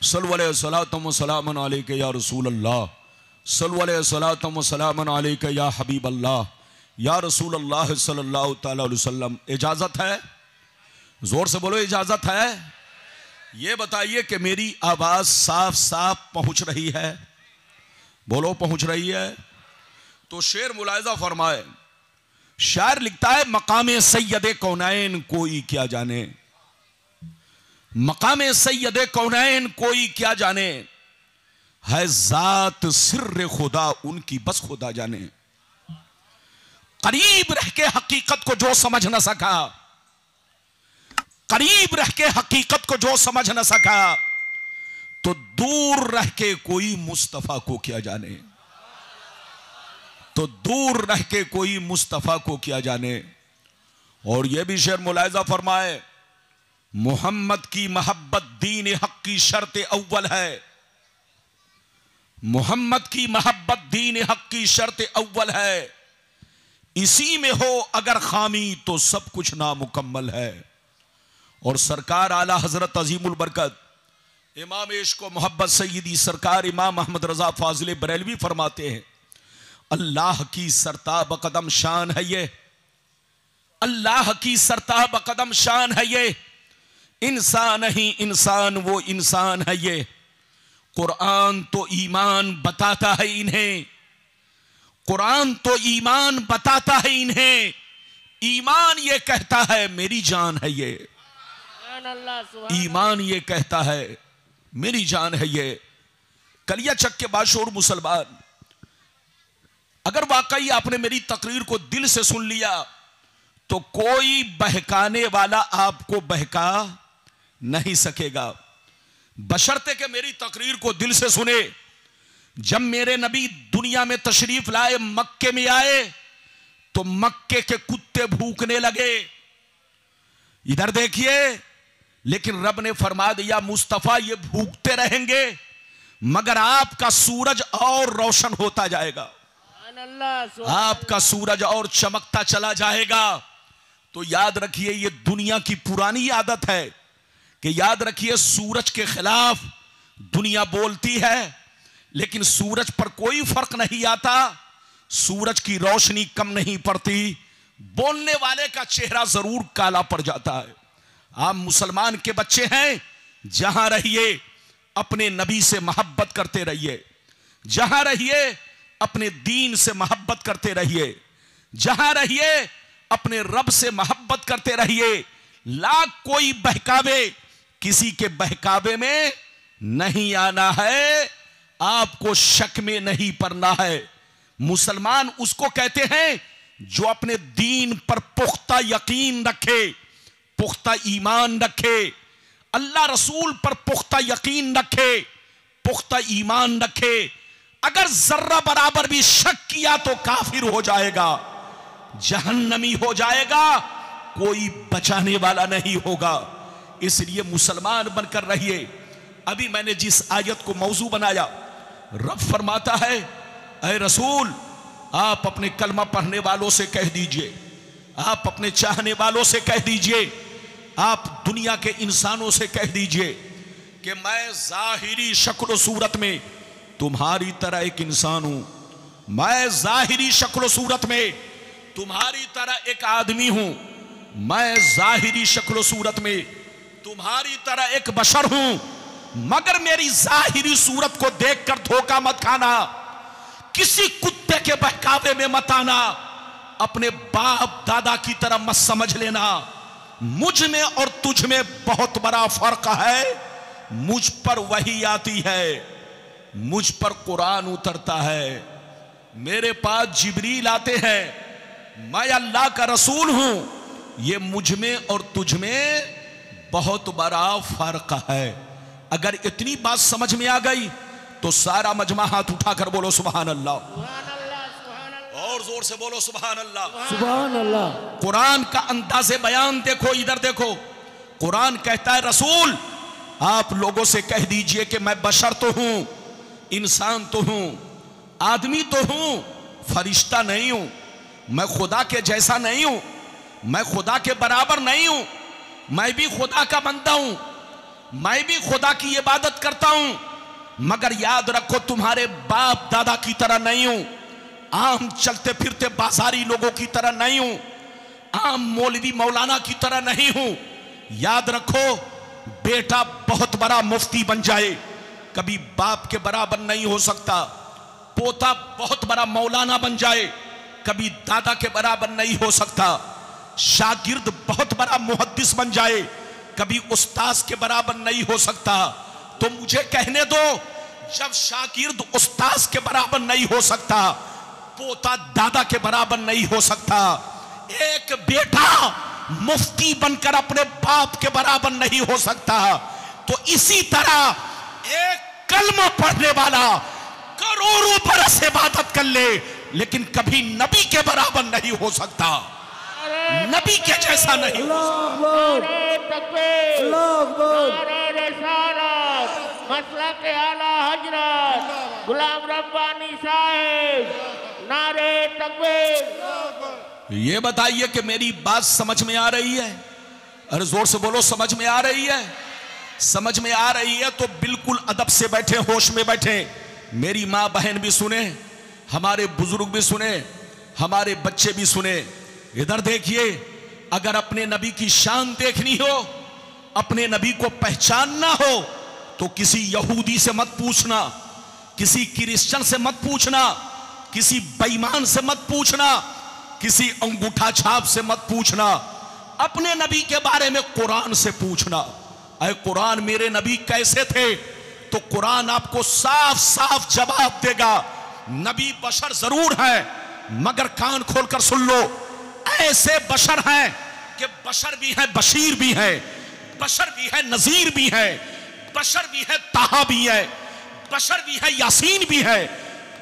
सल्लल्लाहु अलैहि वसल्लम अलैका या रसूल अल्लाह, सल्लल्लाहु अलैहि वसल्लम अलैका या हबीब अल्लाह, या रसूल अल्लाह सल्लल्लाहु अलैहि वसल्लम। इजाजत है? जोर से बोलो, इजाजत है? ये बताइए कि मेरी आवाज साफ साफ पहुंच रही है? बोलो, पहुंच रही है? तो शेर मुलाहिजा फरमाए, शायर लिखता है, मकामे सैयदे कौनैन कोई क्या जाने, मकामे सैयदे कौनैन कोई क्या जाने, है जात सिर्र खुदा उनकी बस खुदा जाने। करीब रह के हकीकत को जो समझ न सका, करीब रह के हकीकत को जो समझ न सका, तो दूर रह के कोई मुस्तफा को क्या जाने, तो दूर रह के कोई मुस्तफा को क्या जाने। और यह भी शेर मुलाहिजा फरमाए, मोहम्मद की मोहब्बत दीन हक की शर्त अव्वल है, मोहम्मद की मोहब्बत दीन हक की शर्त अव्वल है, इसी में हो अगर खामी तो सब कुछ नामुकम्मल है। और सरकार आला हजरत अजीमुल बरकत इमाम इश्क व मोहब्बत सैयदी सरकार इमाम अहमद रजा फाजिल बरेलवी फरमाते हैं, अल्लाह की सरताब कदम शान है ये, अल्लाह की सरताब कदम शान है ये, इंसान ही इंसान वो इंसान है ये, कुरान तो ईमान बताता है इन्हें, कुरान तो ईमान बताता है इन्हें, ईमान ये कहता है मेरी जान है ये, ईमान ये कहता है मेरी जान है ये। कलिया चक के बाशोर मुसलमान, अगर वाकई आपने मेरी तकरीर को दिल से सुन लिया तो कोई बहकाने वाला आपको बहका नहीं सकेगा, बशर्ते कि मेरी तकरीर को दिल से सुने। जब मेरे नबी दुनिया में तशरीफ लाए, मक्के में आए, तो मक्के के कुत्ते भूखने लगे। इधर देखिए, लेकिन रब ने फरमा दिया, मुस्तफा ये भूखते रहेंगे मगर आपका सूरज और रोशन होता जाएगा, आपका सूरज और चमकता चला जाएगा। तो याद रखिए, ये दुनिया की पुरानी आदत है कि याद रखिए, सूरज के खिलाफ दुनिया बोलती है लेकिन सूरज पर कोई फर्क नहीं आता, सूरज की रोशनी कम नहीं पड़ती, बोलने वाले का चेहरा जरूर काला पड़ जाता है। आप मुसलमान के बच्चे हैं, जहां रहिए अपने नबी से मोहब्बत करते रहिए, जहां रहिए अपने दीन से मोहब्बत करते रहिए, जहां रहिए अपने रब से मोहब्बत करते रहिए। लाख कोई बहकावे, किसी के बहकावे में नहीं आना है, आपको शक में नहीं पड़ना है। मुसलमान उसको कहते हैं जो अपने दीन पर पुख्ता यकीन रखे, पुख्ता ईमान रखे, अल्लाह रसूल पर पुख्ता यकीन रखे, पुख्ता ईमान रखे। अगर जर्रा बराबर भी शक किया तो काफिर हो जाएगा, जहन्नमी हो जाएगा, कोई बचाने वाला नहीं होगा। इसलिए मुसलमान बनकर रहिए। अभी मैंने जिस आयत को मौजू बनाया, रब फरमाता है, ऐ रसूल आप अपने कलमा पढ़ने वालों से कह दीजिए, आप अपने चाहने वालों से कह दीजिए, आप दुनिया के इंसानों से कह दीजिए कि मैं जाहिरी शक्ल सूरत में तुम्हारी तरह एक इंसान हूं, मैं जाहिरी शक्ल सूरत में तुम्हारी तरह एक आदमी हूं, मैं जाहिरी शक्ल सूरत में तुम्हारी तरह एक बशर हूं, मगर मेरी जाहिरी सूरत को देखकर धोखा मत खाना, किसी कुत्ते के बहकावे में मत आना, अपने बाप दादा की तरह मत समझ लेना। मुझ में और तुझ में बहुत बड़ा फर्क है, मुझ पर वही आती है, मुझ पर कुरान उतरता है, मेरे पास जिब्रील आते हैं, मैं अल्लाह का रसूल हूं, ये मुझ में और तुझ में बहुत बड़ा फर्क है। अगर इतनी बात समझ में आ गई तो सारा मजमा हाथ उठाकर बोलो सुभान अल्लाह, और जोर से बोलो सुभान अल्लाह, सुभान अल्लाह। कुरान का अंदाज़े बयान देखो, इधर देखो, कुरान कहता है रसूल आप लोगों से कह दीजिए कि मैं बशर तो हूं, इंसान तो हूं, आदमी तो हूं, फरिश्ता नहीं हूं, मैं खुदा के जैसा नहीं हूं, मैं खुदा के बराबर नहीं हूं, मैं भी खुदा का बंदा हूं, मैं भी खुदा की इबादत करता हूं, मगर याद रखो तुम्हारे बाप दादा की तरह नहीं हूं, आम चलते फिरते बाजारी लोगों की तरह नहीं हूं, आम मौलवी मौलाना की तरह नहीं हूं। याद रखो, बेटा बहुत बड़ा मुफ्ती बन जाए, कभी बाप के बराबर नहीं हो सकता। पोता बहुत बड़ा मौलाना बन जाए, कभी दादा के बराबर नहीं हो सकता। शागिर्द बहुत बड़ा मुहद्दिस बन जाए, कभी उस्ताद के बराबर नहीं हो सकता। तो मुझे कहने दो, जब शागिर्द उस्ताद के बराबर नहीं हो सकता, पोता दादा के बराबर नहीं हो सकता, एक बेटा मुफ्ती बनकर अपने बाप के बराबर नहीं हो सकता, तो इसी तरह एक कलमा पढ़ने वाला करोड़ों बरस इबादत कर ले, लेकिन कभी नबी के बराबर नहीं हो सकता, नबी के जैसा नहीं हो सकता। मसलक आला हजरत गुलाम रब्बानी साहिब, नारे तकबीर। ये बताइए कि मेरी बात समझ में आ रही है? अरे जोर से बोलो, समझ में आ रही है? समझ में आ रही है तो बिल्कुल अदब से बैठे, होश में बैठे। मेरी माँ बहन भी सुने, हमारे बुजुर्ग भी सुने, हमारे बच्चे भी सुने। इधर देखिए, अगर अपने नबी की शान देखनी हो, अपने नबी को पहचानना हो, तो किसी यहूदी से मत पूछना, किसी क्रिश्चियन से मत पूछना, किसी बेईमान से मत पूछना, किसी अंगूठा छाप से मत पूछना। अपने नबी के बारे में कुरान से पूछना। अरे कुरान मेरे नबी कैसे थे? तो कुरान आपको साफ साफ जवाब देगा। नबी बशर जरूर है, मगर कान खोलकर सुन लो, ऐसे बशर हैं कि बशर भी है, बशीर भी है, बशर भी है, नजीर भी है, बशर भी है, ताहा भी है, बशर भी है, यासीन भी है,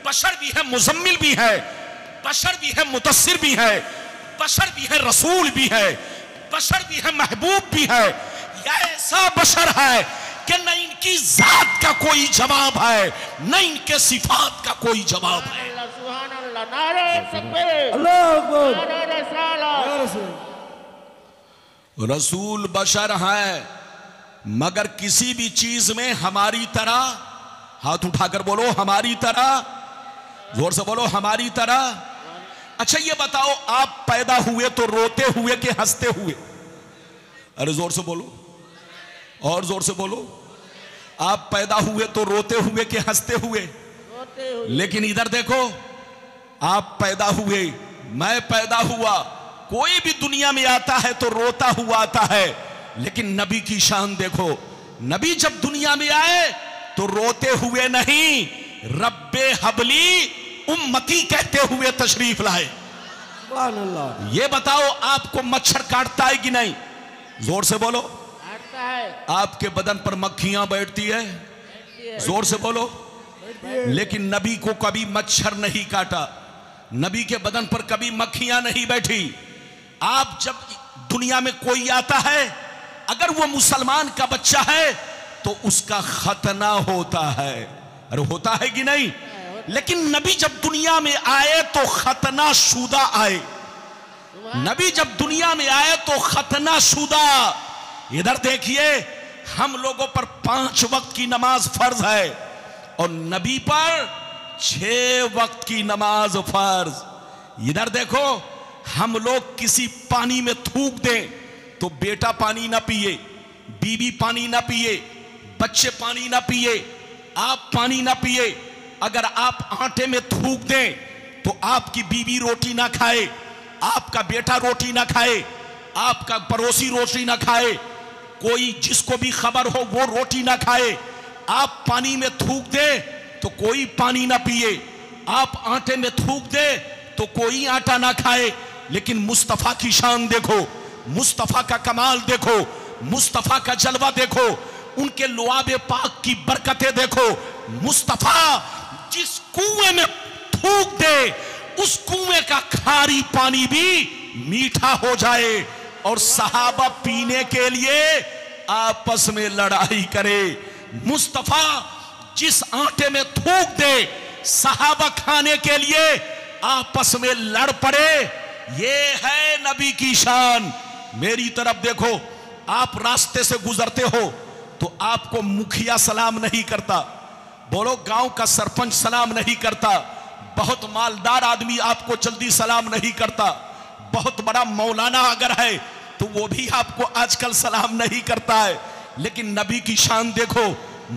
बशर भी है, मुजम्मिल भी है, बशर भी है, मुदस्सिर भी है, बशर भी है, रसूल भी है, बशर भी है, महबूब भी है। यह ऐसा बशर है कि न इनकी जात का कोई जवाब है, न इनके सिफात का कोई जवाब है। रसूल बशर है, मगर किसी भी चीज में हमारी तरह, हाथ उठाकर बोलो हमारी तरह, जोर से बोलो हमारी तरह। अच्छा ये बताओ, आप पैदा हुए तो रोते हुए कि हंसते हुए? अरे जोर से बोलो, और जोर से बोलो। आप पैदा हुए तो रोते हुए कि हंसते हुए? लेकिन इधर देखो, आप पैदा हुए, मैं पैदा हुआ, कोई भी दुनिया में आता है तो रोता हुआ आता है, लेकिन नबी की शान देखो। नबी जब दुनिया में आए तो रोते हुए नहीं, रब्बे हबली उम्मती कहते हुए तशरीफ लाए। ये बताओ, आपको मच्छर काटता है कि नहीं? जोर से बोलो। काटता है। आपके बदन पर मक्खियां बैठती है? जोर से बोलो। लेकिन नबी को कभी मच्छर नहीं काटा, नबी के बदन पर कभी मक्खियां नहीं बैठी। आप जब दुनिया में कोई आता है, अगर वो मुसलमान का बच्चा है तो उसका खतना होता है। अरे होता है कि नहीं? लेकिन नबी जब दुनिया में आए तो खतना शुदा आए। नबी जब दुनिया में आए तो खतना शुदा। इधर देखिए, हम लोगों पर 5 वक्त की नमाज फर्ज है और नबी पर 6 वक्त की नमाज फर्ज। इधर देखो, हम लोग किसी पानी में थूक दें तो बेटा पानी ना पिए, बीवी पानी ना पिए, बच्चे पानी ना पिए, आप पानी ना पिए। अगर आप आटे में थूक दें तो आपकी बीवी रोटी ना खाए, आपका बेटा रोटी ना खाए, आपका पड़ोसी रोटी ना खाए, कोई जिसको भी खबर हो वो रोटी ना खाए। आप पानी में थूक दे तो कोई पानी ना पिए, आप आटे में थूक दे तो कोई आटा ना खाए। लेकिन मुस्तफा की शान देखो, मुस्तफा का कमाल देखो, मुस्तफा का जलवा देखो, उनके लुआबे पाक की बरकतें देखो। मुस्तफा जिस कुएं में थूक दे, उस कुएं का खारी पानी भी मीठा हो जाए और सहाबा पीने के लिए आपस में लड़ाई करे। मुस्तफा जिस आटे में थूक दे, सहाबा खाने के लिए आपस में लड़ पड़े। ये है नबी की शान। मेरी तरफ देखो, आप रास्ते से गुजरते हो तो आपको मुखिया सलाम नहीं करता, बोलो गांव का सरपंच सलाम नहीं करता, बहुत मालदार आदमी आपको जल्दी सलाम नहीं करता, बहुत बड़ा मौलाना अगर है तो वो भी आपको आजकल सलाम नहीं करता है। लेकिन नबी की शान देखो,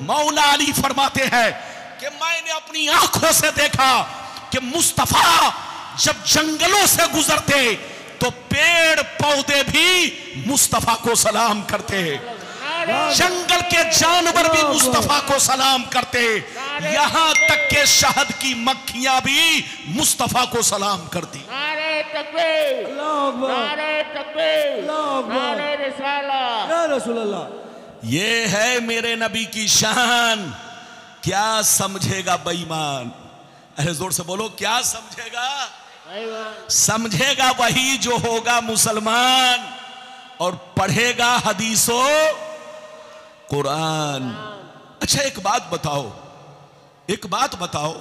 मौला अली फरमाते हैं कि मैंने अपनी आंखों से देखा कि मुस्तफा जब जंगलों से गुजरते तो पेड़ पौधे भी मुस्तफा को सलाम करते, जंगल के जानवर भी मुस्तफा को सलाम करते, यहां तक के शहद की मक्खियां भी मुस्तफा को सलाम करती। नारे तकबीर, नारे तकबीर, नारे रिसालत, या रसूल अल्लाह। ये है मेरे नबी की शान। क्या समझेगा बेईमान? अरे जोर से बोलो, क्या समझेगा? समझेगा वही जो होगा मुसलमान और पढ़ेगा हदीसो कुरान। अच्छा एक बात बताओ, एक बात बताओ,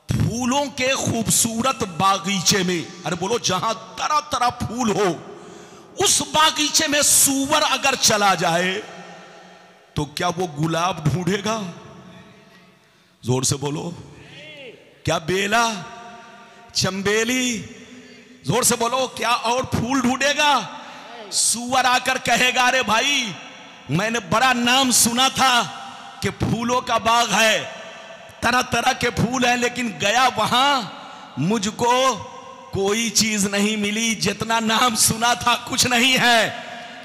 फूलों के खूबसूरत बागीचे में, अरे बोलो जहां तरह तरह फूल हो, उस बागीचे में सूअर अगर चला जाए तो क्या वो गुलाब ढूंढेगा? जोर से बोलो, क्या बेला, चंबेली, जोर से बोलो, क्या और फूल ढूंढेगा? सूअर आकर कहेगा अरे भाई मैंने बड़ा नाम सुना था कि फूलों का बाग है, तरह तरह के फूल हैं, लेकिन गया वहां मुझको कोई चीज नहीं मिली, जितना नाम सुना था कुछ नहीं है।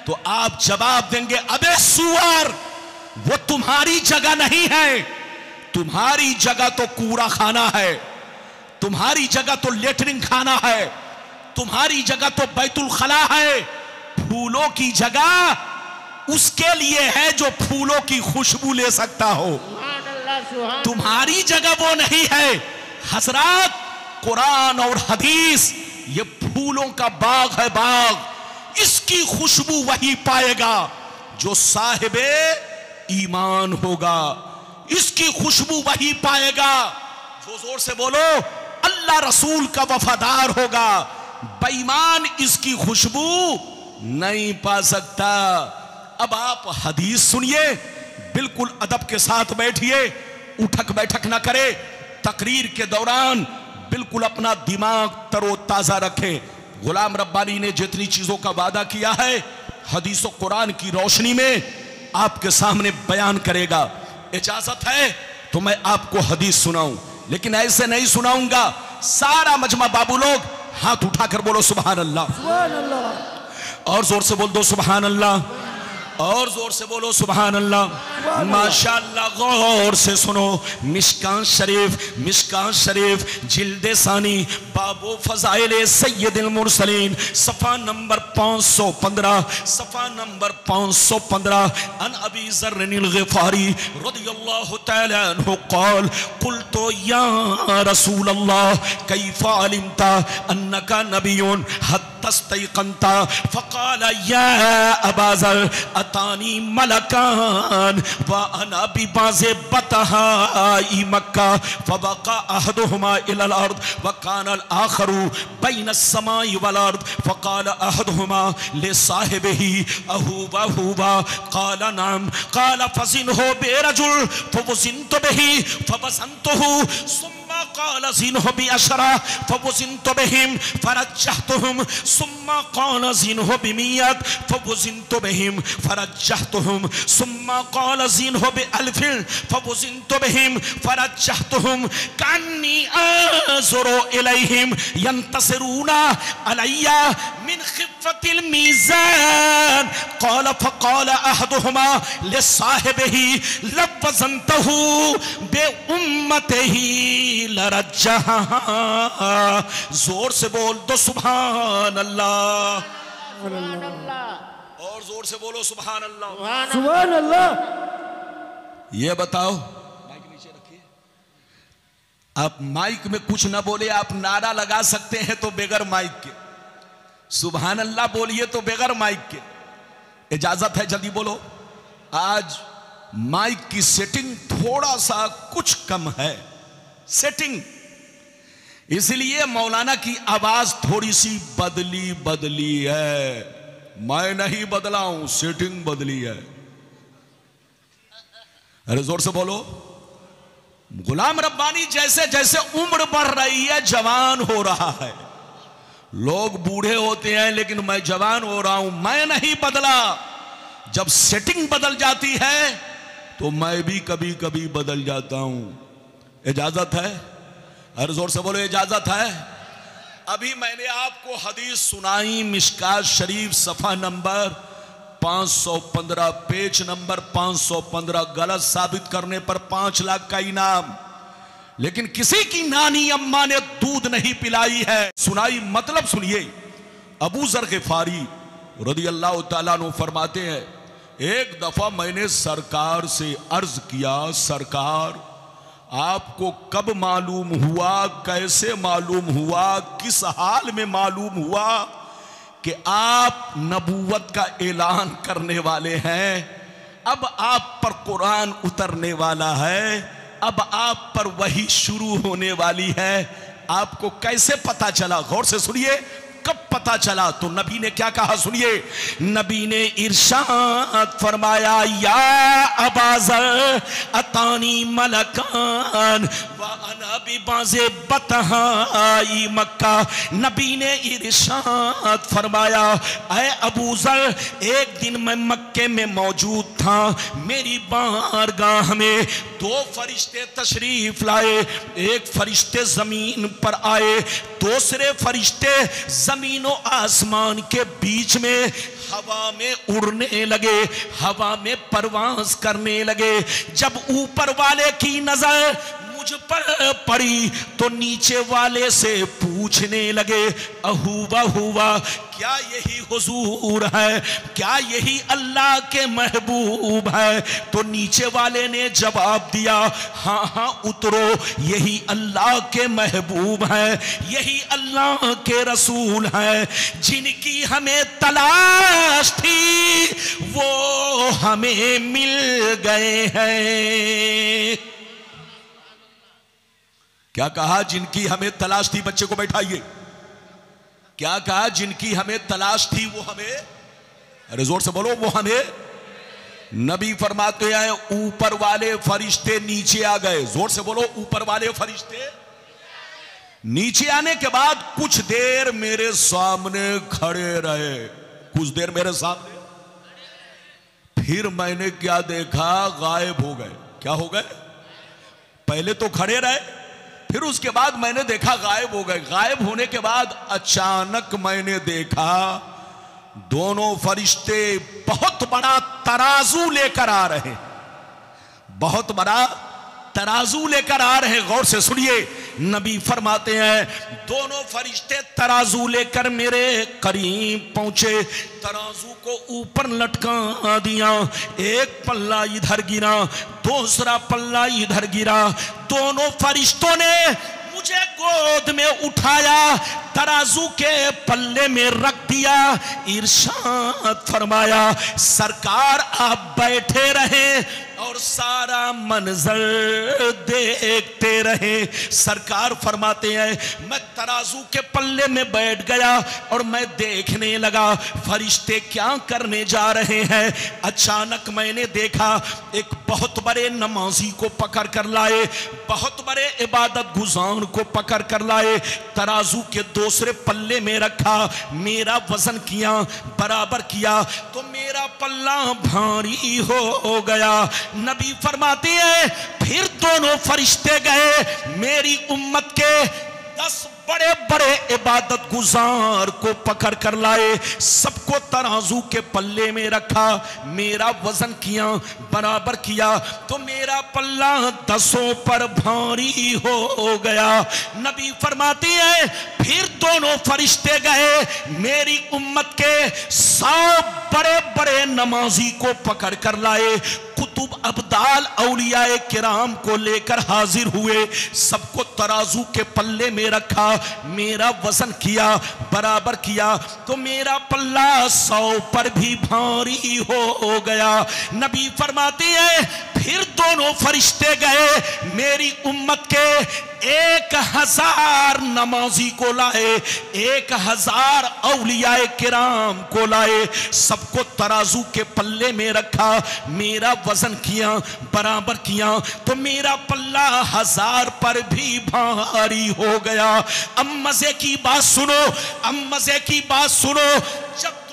तो आप जवाब देंगे अबे सूअर, वो तुम्हारी जगह नहीं है, तुम्हारी जगह तो कूड़ा खाना है, तुम्हारी जगह तो लेटरिन खाना है, तुम्हारी जगह तो बैतुल खला है। फूलों की जगह उसके लिए है जो फूलों की खुशबू ले सकता हो, तुम्हारी जगह वो नहीं है। हजरत, कुरान और हदीस ये फूलों का बाग है, बाग, इसकी खुशबू वही पाएगा जो साहिबे ईमान होगा, इसकी खुशबू वही पाएगा जो, जोर से बोलो, अल्लाह रसूल का वफादार होगा। बेईमान इसकी खुशबू नहीं पा सकता। अब आप हदीस सुनिए, बिल्कुल अदब के साथ बैठिए, उठक बैठक ना करे, तकरीर के दौरान बिल्कुल अपना दिमाग तरोताजा रखें। गुलाम रब्बानी ने जितनी चीजों का वादा किया है हदीस और कुरान की रोशनी में आपके सामने बयान करेगा। इजाजत है तो मैं आपको हदीस सुनाऊं, लेकिन ऐसे नहीं सुनाऊंगा। सारा मजमा बाबू लोग हाथ उठाकर बोलो सुभान अल्लाह, सुभान अल्लाह, और जोर से बोल दो सुभान अल्लाह, और जोर से बोलो सुभान अल्लाह। माशाअल्लाह, गौर से सुनो, मिशकान शरीफ जिल्दे सानी बाबो फजाइले सैयदुल मुरसलीन सफा नंबर 515, सफा नंबर 515। अन अबी ज़र्रिल ग़िफ़ारी रज़ियल्लाहु तआला अन्हु क़ाल क़ुल्तु या रसूल अल्लाह कैफ़ अलिमता अन्नका नबियुन हत्तस्तयक़नता फ़क़ाल या अबा ज़र अतानी मलकान व अना बिबाज़े बतहाई मक्का फ़वक़ा अहदुहुमा इलल अर्द व कानल आखरू बैन अस्समाई वल अर्द फ़क़ाल अहदुहुमा लिसाहिबिही अहूबा क़ाल नअम क़ाल फ़ज़िनहु बिरजुल फ़वज़िनतु बिही फ़वज़नतुहु सुम्मा क़ाल ज़िनहु बिअशरा फ़वज़िनतु बिहिम फ़रज्जहतुहुम सुम्मा क़ाल ज़िनहु बिमियत फ़वज़िनतु बिहिम फ़रज्जहतुहुम सुम्मा क़ाल ज़िनहु बिअल्फ़िन फ़वज़िनतु बिहिम फ़रज्जहतुहुम कन्नी अंज़ुरु इलैहिम यंतसिरूना अलैया मिन ख़िफ़्फ़तिल मीज़ान क़ाल फ़क़ाल अहदुहुमा लिसाहिबिही लवज़नतहु बिउम्मतिही लरज्जहा। जोर से बोल दो सुभान अल्लाह, सुभान अल्लाह, और जोर से बोलो सुभान अल्लाह, सुभान अल्लाह। ये बताओ, माइक नीचे रखिए, आप माइक में कुछ ना बोले, आप नारा लगा सकते हैं तो बगैर माइक के, सुभान अल्लाह बोलिए तो बगैर माइक के, इजाजत है, जल्दी बोलो। आज माइक की सेटिंग थोड़ा सा कुछ कम है, सेटिंग, इसलिए मौलाना की आवाज थोड़ी सी बदली है। मैं नहीं बदला हूं, सेटिंग बदली है। अरे जोर से बोलो। गुलाम रब्बानी जैसे जैसे उम्र बढ़ रही है जवान हो रहा है। लोग बूढ़े होते हैं लेकिन मैं जवान हो रहा हूं। मैं नहीं बदला। जब सेटिंग बदल जाती है तो मैं भी कभी कभी बदल जाता हूं। इजाजत है? अरे जोर से बोलो, इजाजत है? अभी मैंने आपको हदीस सुनाई, मिशकात शरीफ सफा नंबर 515, पेज नंबर 515। गलत साबित करने पर 5 लाख का इनाम। लेकिन किसी की नानी अम्मा ने दूध नहीं पिलाई है। सुनाई, मतलब सुनिए। अबू जर गिफारी रदी अल्लाह ताला अन्हु फरमाते हैं, एक दफा मैंने सरकार से अर्ज किया, सरकार आपको कब मालूम हुआ, कैसे मालूम हुआ, किस हाल में मालूम हुआ कि आप नबूवत का ऐलान करने वाले हैं? अब आप पर कुरान उतरने वाला है, अब आप पर वही शुरू होने वाली है। आपको कैसे पता चला? गौर से सुनिए, कब पता चला? तो नबी ने क्या कहा सुनिए। नबी ने इरशाद फरमाया, या अबाज़र अतानी मलकान व अना बिबाज़े बतहाई मक्का। नबी ने इरशाद फरमाया, ऐ अबू ज़र, एक दिन मैं मक्के में मौजूद था। मेरी बारगाह में 2 फरिश्ते तशरीफ लाए। एक फरिश्ते जमीन पर आए, दूसरे फरिश्ते जमीन और आसमान के बीच में हवा में उड़ने लगे, हवा में परवास करने लगे। जब ऊपर वाले की नजर मुझ पर पड़ी तो नीचे वाले से पूछने लगे, अहुवा हुआ, क्या यही हुजूर है? क्या यही अल्लाह के महबूब है? तो नीचे वाले ने जवाब दिया, हाँ हाँ उतरो, यही अल्लाह के महबूब है, यही अल्लाह के रसूल है। जिनकी हमें तलाश थी वो हमें मिल गए हैं। क्या कहा? जिनकी हमें तलाश थी। बच्चे को बैठाइए। क्या कहा? जिनकी हमें तलाश थी वो हमें, अरे जोर से बोलो, वो हमें। नबी फरमाते हैं, ऊपर वाले फरिश्ते नीचे आ गए। जोर से बोलो, ऊपर वाले फरिश्ते नीचे आने के बाद कुछ देर मेरे सामने खड़े रहे। कुछ देर मेरे सामने। फिर मैंने क्या देखा? गायब हो गए। क्या हो गए? पहले तो खड़े रहे, फिर उसके बाद मैंने देखा गायब हो गए। गायब होने के बाद अचानक मैंने देखा दोनों फरिश्ते बहुत बड़ा तराजू लेकर आ रहे। बहुत बड़ा तराजू लेकर आ रहे। गौर से सुनिए, नबी फरमाते हैं, दोनों फरिश्ते तराजू लेकर मेरे करीब पहुंचे। तराजू को ऊपर लटका दिया। एक पल्ला इधर गिरा, दूसरा पल्ला इधर गिरा। दोनों फरिश्तों ने मुझे गोद में उठाया, तराजू के पल्ले में रख दिया। इरशाद फरमाया, सरकार आप बैठे रहे और सारा मंजर देखते रहे। सरकार फरमाते हैं, मैं तराजू के पल्ले में बैठ गया और मैं देखने लगा फरिश्ते क्या करने जा रहे हैं। अचानक मैंने देखा एक बहुत बड़े नमाजी को पकड़ कर लाए, बहुत बड़े इबादत गुजार को पकड़ कर लाए, तराजू के दूसरे पल्ले में रखा, मेरा वजन किया, बराबर किया तो मेरा पल्ला भारी हो गया। नबी फरमाते हैं, फिर दोनों फरिश्ते गए, मेरी उम्मत के 10 बड़े बड़े इबादत गुजार को पकड़ कर लाए, सबको तराजू के पल्ले में रखा, मेरा वजन किया, बराबर किया तो मेरा पल्ला 10 पर भारी हो गया। नबी फरमाती है, फिर दोनों फरिश्ते गए, मेरी उम्मत के 100 बड़े बड़े नमाजी को पकड़ कर लाए, कुतुब अब्दाल औलियाए किराम को लेकर हाजिर हुए, सबको तराजू के पल्ले में रखा, मेरा वजन किया, बराबर किया तो मेरा पल्ला 100 पर भी भारी हो गया। नबी फरमाती है, फिर दोनों फरिश्ते गए, मेरी उम्मत के 1000 नमाजी को लाए, 1000 औलियाए किराम को लाए, सबको तराजू के पल्ले में रखा, मेरा वजन किया, बराबर किया, तो मेरा पल्ला 1000 पर भी भारी हो गया। अब मजे की बात सुनो, अब मजे की बात सुनो, जब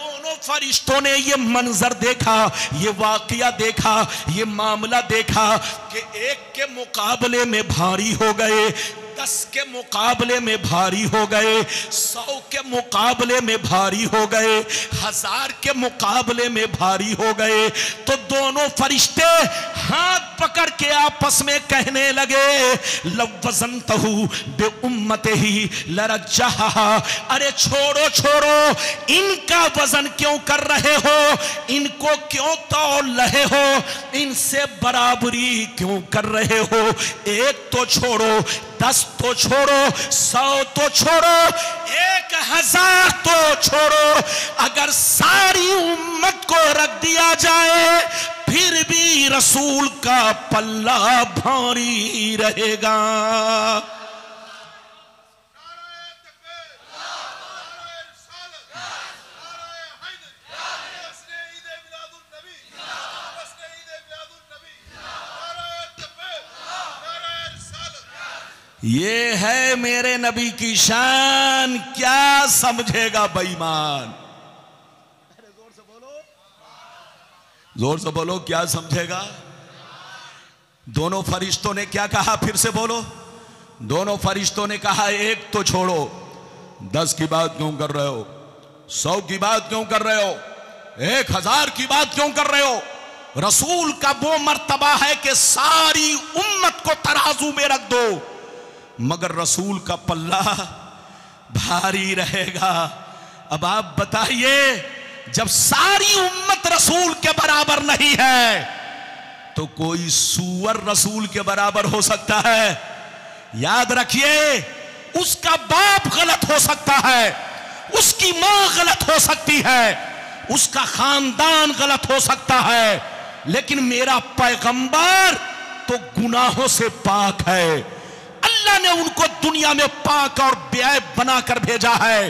फरिश्तों ने ये मंजर देखा, ये वाकया देखा, ये मामला देखा कि एक के मुकाबले में भारी हो गए, 10 के मुकाबले में भारी हो गए, 100 के मुकाबले में भारी हो गए, 1000 के मुकाबले में भारी हो गए, तो दोनों फरिश्ते हाथ पकड़ के आपस में कहने लगे, लवज़नतहु बे उम्मतिही लरज्जहा, अरे छोड़ो छोड़ो, इनका वजन क्यों कर रहे हो, इनको क्यों तौल रहे हो, इनसे बराबरी क्यों कर रहे हो, एक तो छोड़ो, 10 तो छोड़ो, 100 तो छोड़ो, 1000 तो छोड़ो, अगर सारी उम्मत को रख दिया जाए फिर भी रसूल का पल्ला भारी रहेगा। ये है मेरे नबी की शान, क्या समझेगा बेईमान? जोर से बोलो, क्या समझेगा? दोनों फरिश्तों ने क्या कहा, फिर से बोलो। दोनों फरिश्तों ने कहा, एक तो छोड़ो, 10 की बात क्यों कर रहे हो, 100 की बात क्यों कर रहे हो, 1000 की बात क्यों कर रहे हो? रसूल का वो मर्तबा है कि सारी उम्मत को तराजू में रख दो, मगर रसूल का पल्ला भारी रहेगा। अब आप बताइए, जब सारी उम्मत रसूल के बराबर नहीं है तो कोई सूअर रसूल के बराबर हो सकता है? याद रखिए, उसका बाप गलत हो सकता है, उसकी मां गलत हो सकती है, उसका खानदान गलत हो सकता है, लेकिन मेरा पैगंबर तो गुनाहों से पाक है। अल्लाह ने उनको दुनिया में पाक और बेऐब बनाकर भेजा है,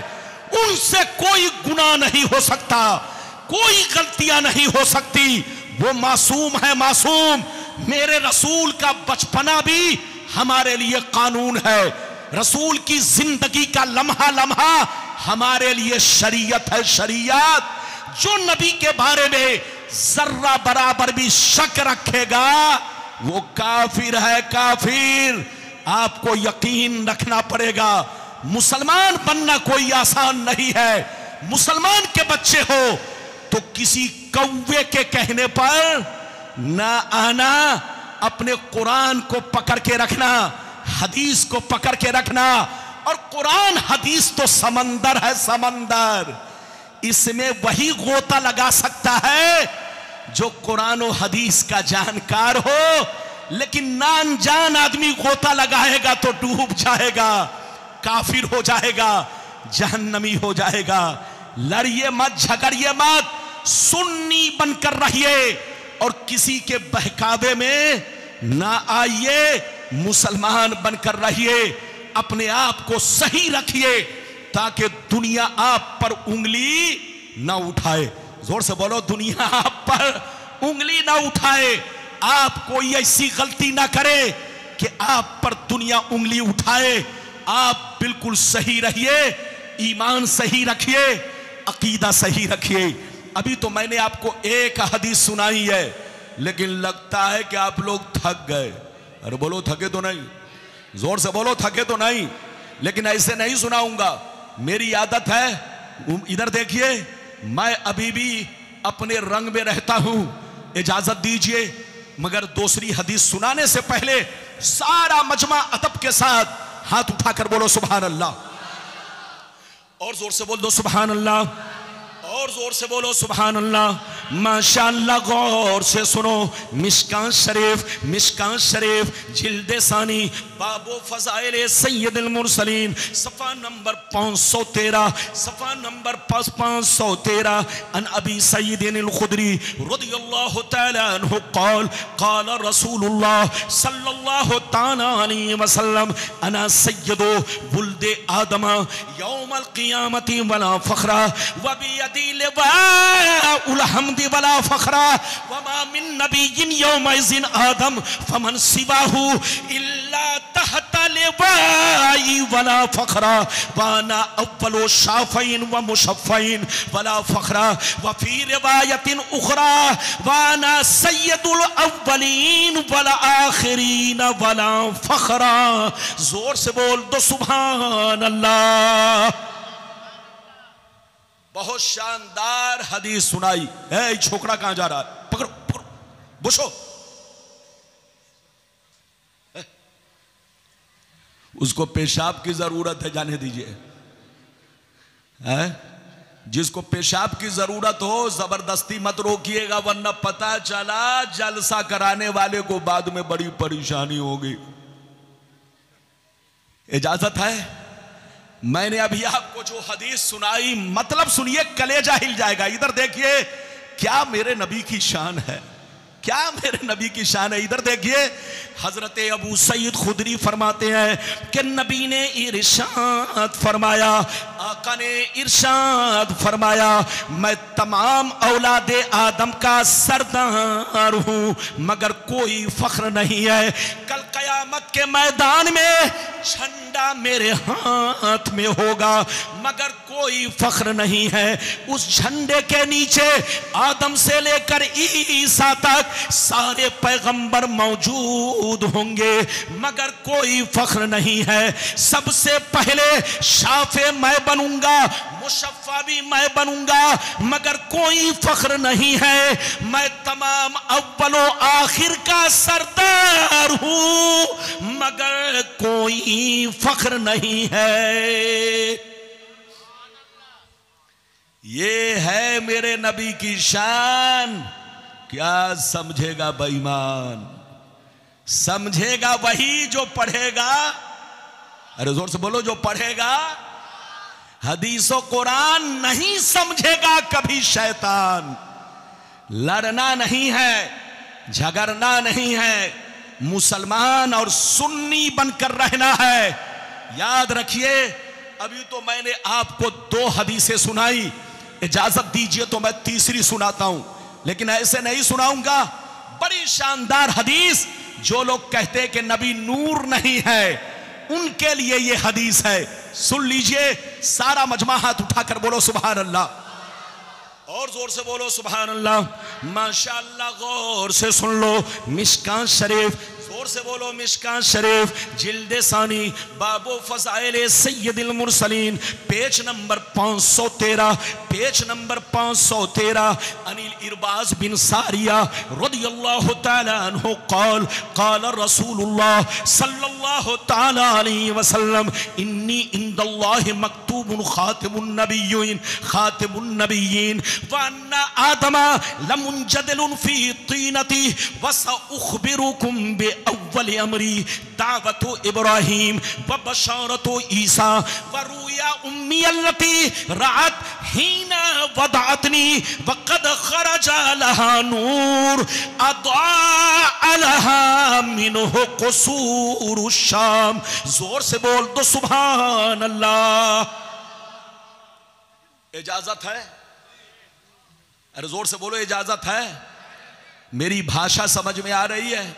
उनसे कोई गुनाह नहीं हो सकता, कोई गलतियां नहीं हो सकती, वो मासूम है, मासूम। मेरे रसूल का बचपना भी हमारे लिए कानून है, रसूल की जिंदगी का लम्हा लम्हा हमारे लिए शरीयत है, शरीयत। जो नबी के बारे में जर्रा बराबर भी शक रखेगा वो काफिर है, काफिर। आपको यकीन रखना पड़ेगा, मुसलमान बनना कोई आसान नहीं है। मुसलमान के बच्चे हो तो किसी कौवे के कहने पर ना आना, अपने कुरान को पकड़ के रखना, हदीस को पकड़ के रखना। और कुरान हदीस तो समंदर है, समंदर, इसमें वही गोता लगा सकता है जो कुरान और हदीस का जानकार हो, लेकिन नानजान आदमी गोता लगाएगा तो डूब जाएगा, काफिर हो जाएगा, जहन्नमी हो जाएगा। लड़िए मत, झगड़िए मत, सुन्नी बनकर रहिए और किसी के बहकावे में ना आइए, मुसलमान बनकर रहिए, अपने आप को सही रखिए ताकि दुनिया आप पर उंगली ना उठाए। जोर से बोलो, दुनिया आप पर उंगली ना उठाए। आप कोई ऐसी गलती ना करे कि आप पर दुनिया उंगली उठाए। आप बिल्कुल सही रहिए, ईमान सही रखिए, अकीदा सही रखिए। अभी तो मैंने आपको एक हदीस सुनाई है, लेकिन लगता है कि आप लोग थक गए। अरे बोलो, थके तो नहीं? जोर से बोलो, थके तो नहीं? लेकिन ऐसे नहीं सुनाऊंगा, मेरी आदत है। इधर देखिए, मैं अभी भी अपने रंग में रहता हूं, इजाजत दीजिए। मगर दूसरी हदीस सुनाने से पहले सारा मजमा अदब के साथ हाथ उठाकर बोलो सुभान अल्लाह, और जोर से बोल दो सुभान अल्लाह, और जोर से बोलो सुभान अल्लाह। माशाअल्लाह, गौर से सुनो। मिशकात शरीफ जिल्दे सानी बाबो फज़ाइल सय्यदुल मुरसलीन सफ़ा नंबर 513, सफ़ा नंबर 513। अन अबी सय्यदिल खुदरी रज़ियल्लाहु तआला अन्हु क़ाल क़ाल रसूलुल्लाह सल्लल्लाहु तआला अलैहि वसल्लम अना सय्यदु वुल्दे आदम यौमल क़ियामती वला फ़ख्रा व बियदी लिवाउल हम्दी वला फ़ख्रा व मा मिन नबिय्यिन यौमइज़िन आदम फमन सिवाहु इल्ला तहता लिवाई वला फ़ख्रा वाना अव्वलु शाफ़ईन व मुशफ़्फ़ईन वला फ़ख्रा व फ़ी रिवायतिन उख़रा वाना सय्यदुल अव्वलीन वल आखिरीन वला फ़ख्रा। जोर से बोल दो सुभान अल्लाह। बहुत शानदार हदीस सुनाई है। छोकरा कहां जा रहा है? पकड़ो पकड़ो, बुशो। उसको पेशाब की जरूरत है, जाने दीजिए। जिसको पेशाब की जरूरत हो जबरदस्ती मत रोकिएगा, वरना पता चला जलसा कराने वाले को बाद में बड़ी परेशानी होगी। इजाजत है? मैंने अभी आपको जो हदीस सुनाई, मतलब सुनिए, कलेजा हिल जाएगा। इधर देखिए, क्या मेरे नबी की शान है, क्या मेरे नबी की शान है। इधर देखिए, हजरत अबू सईद खुदरी फरमाते हैं कि नबी ने इरशाद फरमाया, आका ने इरशाद फरमाया, मैं तमाम औलादे आदम का सरदार हूं मगर कोई फख्र नहीं है। कल कयामत के मैदान में झंडा मेरे हाथ में होगा मगर कोई फख्र नहीं है। उस झंडे के नीचे आदम से लेकर ईसा तक सारे पैगंबर मौजूद होंगे मगर कोई फख्र नहीं है। सबसे पहले शाफे मैं बनूंगा, मुशफ़्फ़ा भी मैं बनूंगा मगर कोई फख्र नहीं है। मैं तमाम अव्वलो आखिर का सरदार हूं मगर कोई फख्र नहीं है। ये है मेरे नबी की शान। क्या समझेगा बेईमान? समझेगा वही जो पढ़ेगा। अरे जोर से बोलो, जो पढ़ेगा हदीसो कुरान। नहीं समझेगा कभी शैतान। लड़ना नहीं है, झगड़ना नहीं है, मुसलमान और सुन्नी बनकर रहना है। याद रखिए, अभी तो मैंने आपको 2 हदीसें सुनाई। इजाजत दीजिए तो मैं तीसरी सुनाता हूं, लेकिन ऐसे नहीं सुनाऊंगा। बड़ी शानदार हदीस। जो लोग कहते हैं कि नबी नूर नहीं है, उनके लिए यह हदीस है। सुन लीजिए, सारा मजमा हाथ उठाकर बोलो सुभान अल्लाह, और जोर से बोलो सुभान अल्लाह। माशाअल्लाह, गौर से सुन लो। मिशकात शरीफ, जोर से बोलो मिशकात शरीफ, जिल्दे सानी बाबो फज़ाइल सय्यदुल मुरसलीन, पेज नंबर 513, पेज नंबर 513। अनिल इरबाज बिन सारिया रज़ियल्लाहु तआला अन्हु क़ाल क़ाल रसूलुल्लाह सल्लल्लाहु तआला अलैहि वसल्लम इन्नी इंदल्लाहि मक्तूबुन खातिमुन नबिय्यीन व अन्ना आदमा लमुनजदिलुन फी तीनती व सउख़बिरुकुम बि अव्वल अमरी दावतु इब्राहीम व बशारतु ईसा व रुया उम्मी अल्लती रात हीना वदातनी व क़द खरजा लहा नूर अदा लहा मिनहु क़ुसूरु शाम। जोर से बोल दो सुभान अल्लाह। इजाजत है? अरे जोर से बोलो, इजाजत है? मेरी भाषा समझ में आ रही है?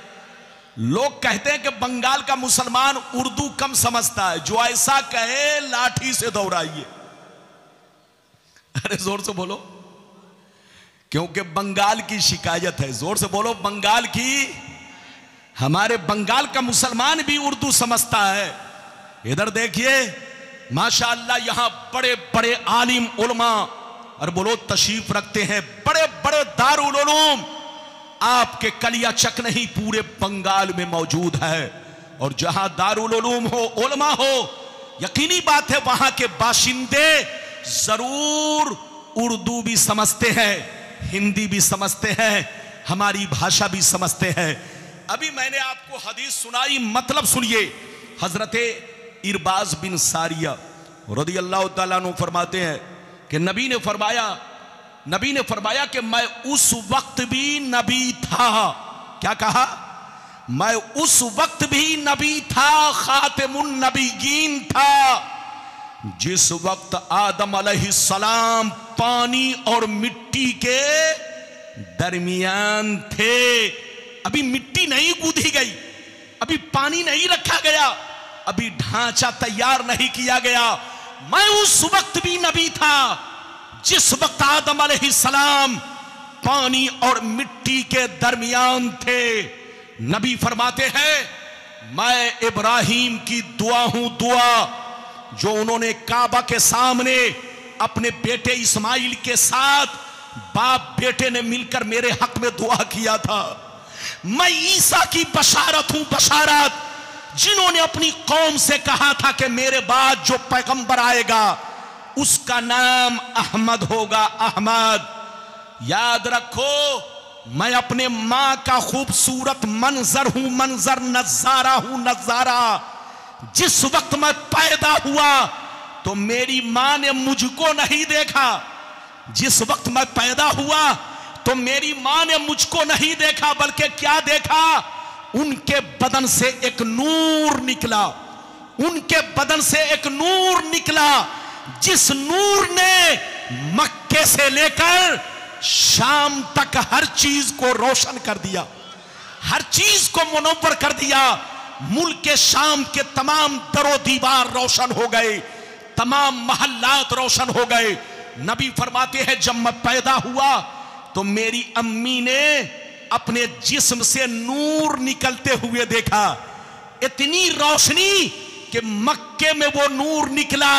लोग कहते हैं कि बंगाल का मुसलमान उर्दू कम समझता है। जो ऐसा कहे लाठी से दौड़ाइए। अरे जोर से बोलो, क्योंकि बंगाल की शिकायत है। जोर से बोलो, बंगाल की। हमारे बंगाल का मुसलमान भी उर्दू समझता है। इधर देखिए, माशाअल्लाह, यहां बड़े बड़े आलिम उलमा और बोलो तशरीफ रखते हैं। बड़े बड़े दारुल उलूम आपके कलियाचक नहीं, पूरे बंगाल में मौजूद है। और जहां दारुल उलूम हो, उलमा हो, यकीनी बात है वहां के बाशिंदे जरूर उर्दू भी समझते हैं, हिंदी भी समझते हैं, हमारी भाषा भी समझते हैं। अभी मैंने आपको हदीस सुनाई, मतलब सुनिए। हजरत इरबाज बिन सारिया रदियल्लाहु ताला अन्हु फरमाते हैं कि नबी ने फरमाया कि मैं उस वक्त भी नबी था। क्या कहा? मैं उस वक्त भी नबी था, खातिमुन नबीयीन था, जिस वक्त आदम अलैहिस्सलाम पानी और मिट्टी के दरमियान थे। अभी मिट्टी नहीं गूंथी गई, अभी पानी नहीं रखा गया, अभी ढांचा तैयार नहीं किया गया। मैं उस वक्त भी नबी था जिस वक्त आदम अलैहिस्सलाम पानी और मिट्टी के दरमियान थे। नबी फरमाते हैं, मैं इब्राहिम की दुआ हूं, दुआ जो उन्होंने काबा के सामने अपने बेटे इस्माइल के साथ बाप बेटे ने मिलकर मेरे हक में दुआ किया था। मैं ईसा की बशारत हूं, बशारत जिन्होंने अपनी कौम से कहा था कि मेरे बाद जो पैगंबर आएगा उसका नाम अहमद होगा, अहमद। याद रखो, मैं अपने मां का खूबसूरत मंजर हूं, मंजर, नजारा हूं, नजारा। जिस वक्त मैं पैदा हुआ तो मेरी मां ने मुझको नहीं देखा, जिस वक्त मैं पैदा हुआ तो मेरी मां ने मुझको नहीं देखा, बल्कि क्या देखा? उनके बदन से एक नूर निकला, उनके बदन से एक नूर निकला, जिस नूर ने मक्के से लेकर शाम तक हर चीज को रोशन कर दिया, हर चीज को मुनव्वर कर दिया। मुल्क के शाम के तमाम दरो दीवार रोशन हो गए, तमाम महल्लात रोशन हो गए। नबी फरमाते हैं, जब मैं पैदा हुआ तो मेरी अम्मी ने अपने जिस्म से नूर निकलते हुए देखा, इतनी रोशनी कि मक्के में वो नूर निकला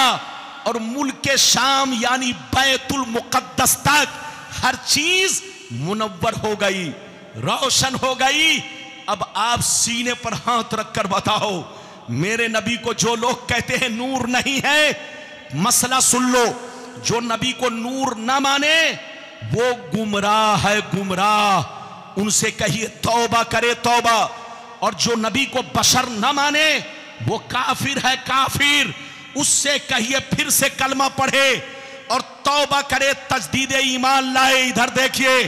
और मुल्क के शाम यानी बैतुल मुकद्दस तक हर चीज मुनव्वर हो गई, रोशन हो गई। अब आप सीने पर हाथ रखकर बताओ, मेरे नबी को जो लोग कहते हैं नूर नहीं है, मसला सुन लो। जो नबी को नूर ना माने वो गुमराह है, गुमराह। उनसे कहिए तौबा करे, तौबा। और जो नबी को बशर ना माने वो काफिर है, काफिर। उससे कहिए फिर से कलमा पढ़े और तौबा करे, तजदीद ईमान लाए। इधर देखिए,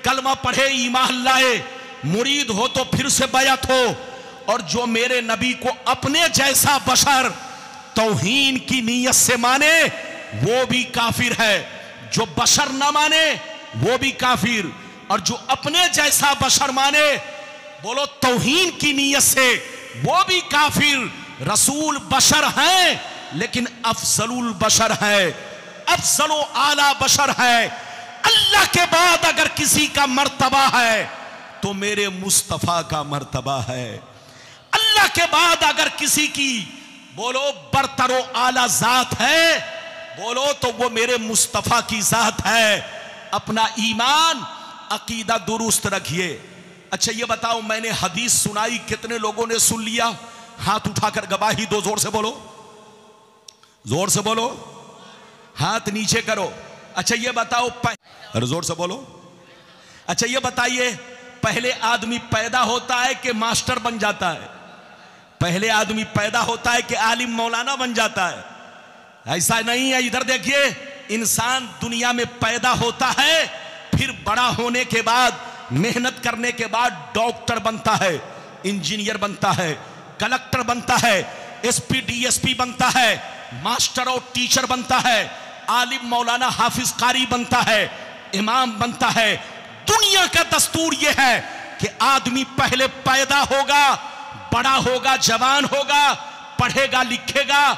कलमा पढ़े, ईमान लाए, मुरीद हो तो फिर से बैत हो। और जो मेरे नबी को अपने जैसा बशर तौहीन की नीयत से माने वो भी काफिर है, जो बशर ना माने वो भी काफिर, और जो अपने जैसा बशर माने, बोलो तौहीन की नीयत से, वो भी काफिर। रसूल बशर हैं लेकिन अफजलुल बशर है, अफजलो आला बशर है। अल्लाह के बाद अगर किसी का मर्तबा है तो मेरे मुस्तफा का मर्तबा है। अल्लाह के बाद अगर किसी की बोलो बरतरो आला जात है, बोलो तो वो मेरे मुस्तफा की जात है। अपना ईमान अकीदा दुरुस्त रखिए। अच्छा ये बताओ, मैंने हदीस सुनाई, कितने लोगों ने सुन लिया? हाथ उठाकर गवाही दो, जोर से बोलो, जोर से बोलो, हाथ नीचे करो। अच्छा ये बताओ, अरे जोर से बोलो। अच्छा ये बताइए, पहले आदमी पैदा होता है कि मास्टर बन जाता है? पहले आदमी पैदा होता है कि आलिम मौलाना बन जाता है? ऐसा नहीं है। इधर देखिए, इंसान दुनिया में पैदा होता है, फिर बड़ा होने के बाद, मेहनत करने के बाद डॉक्टर बनता है, इंजीनियर बनता है, कलेक्टर बनता है, एसपी डीएसपी बनता है, मास्टर और टीचर बनता है, आलिम मौलाना हाफिज कारी बनता है, इमाम बनता है। दुनिया का दस्तूर यह है कि आदमी पहले पैदा होगा, बड़ा होगा, जवान होगा, पढ़ेगा लिखेगा,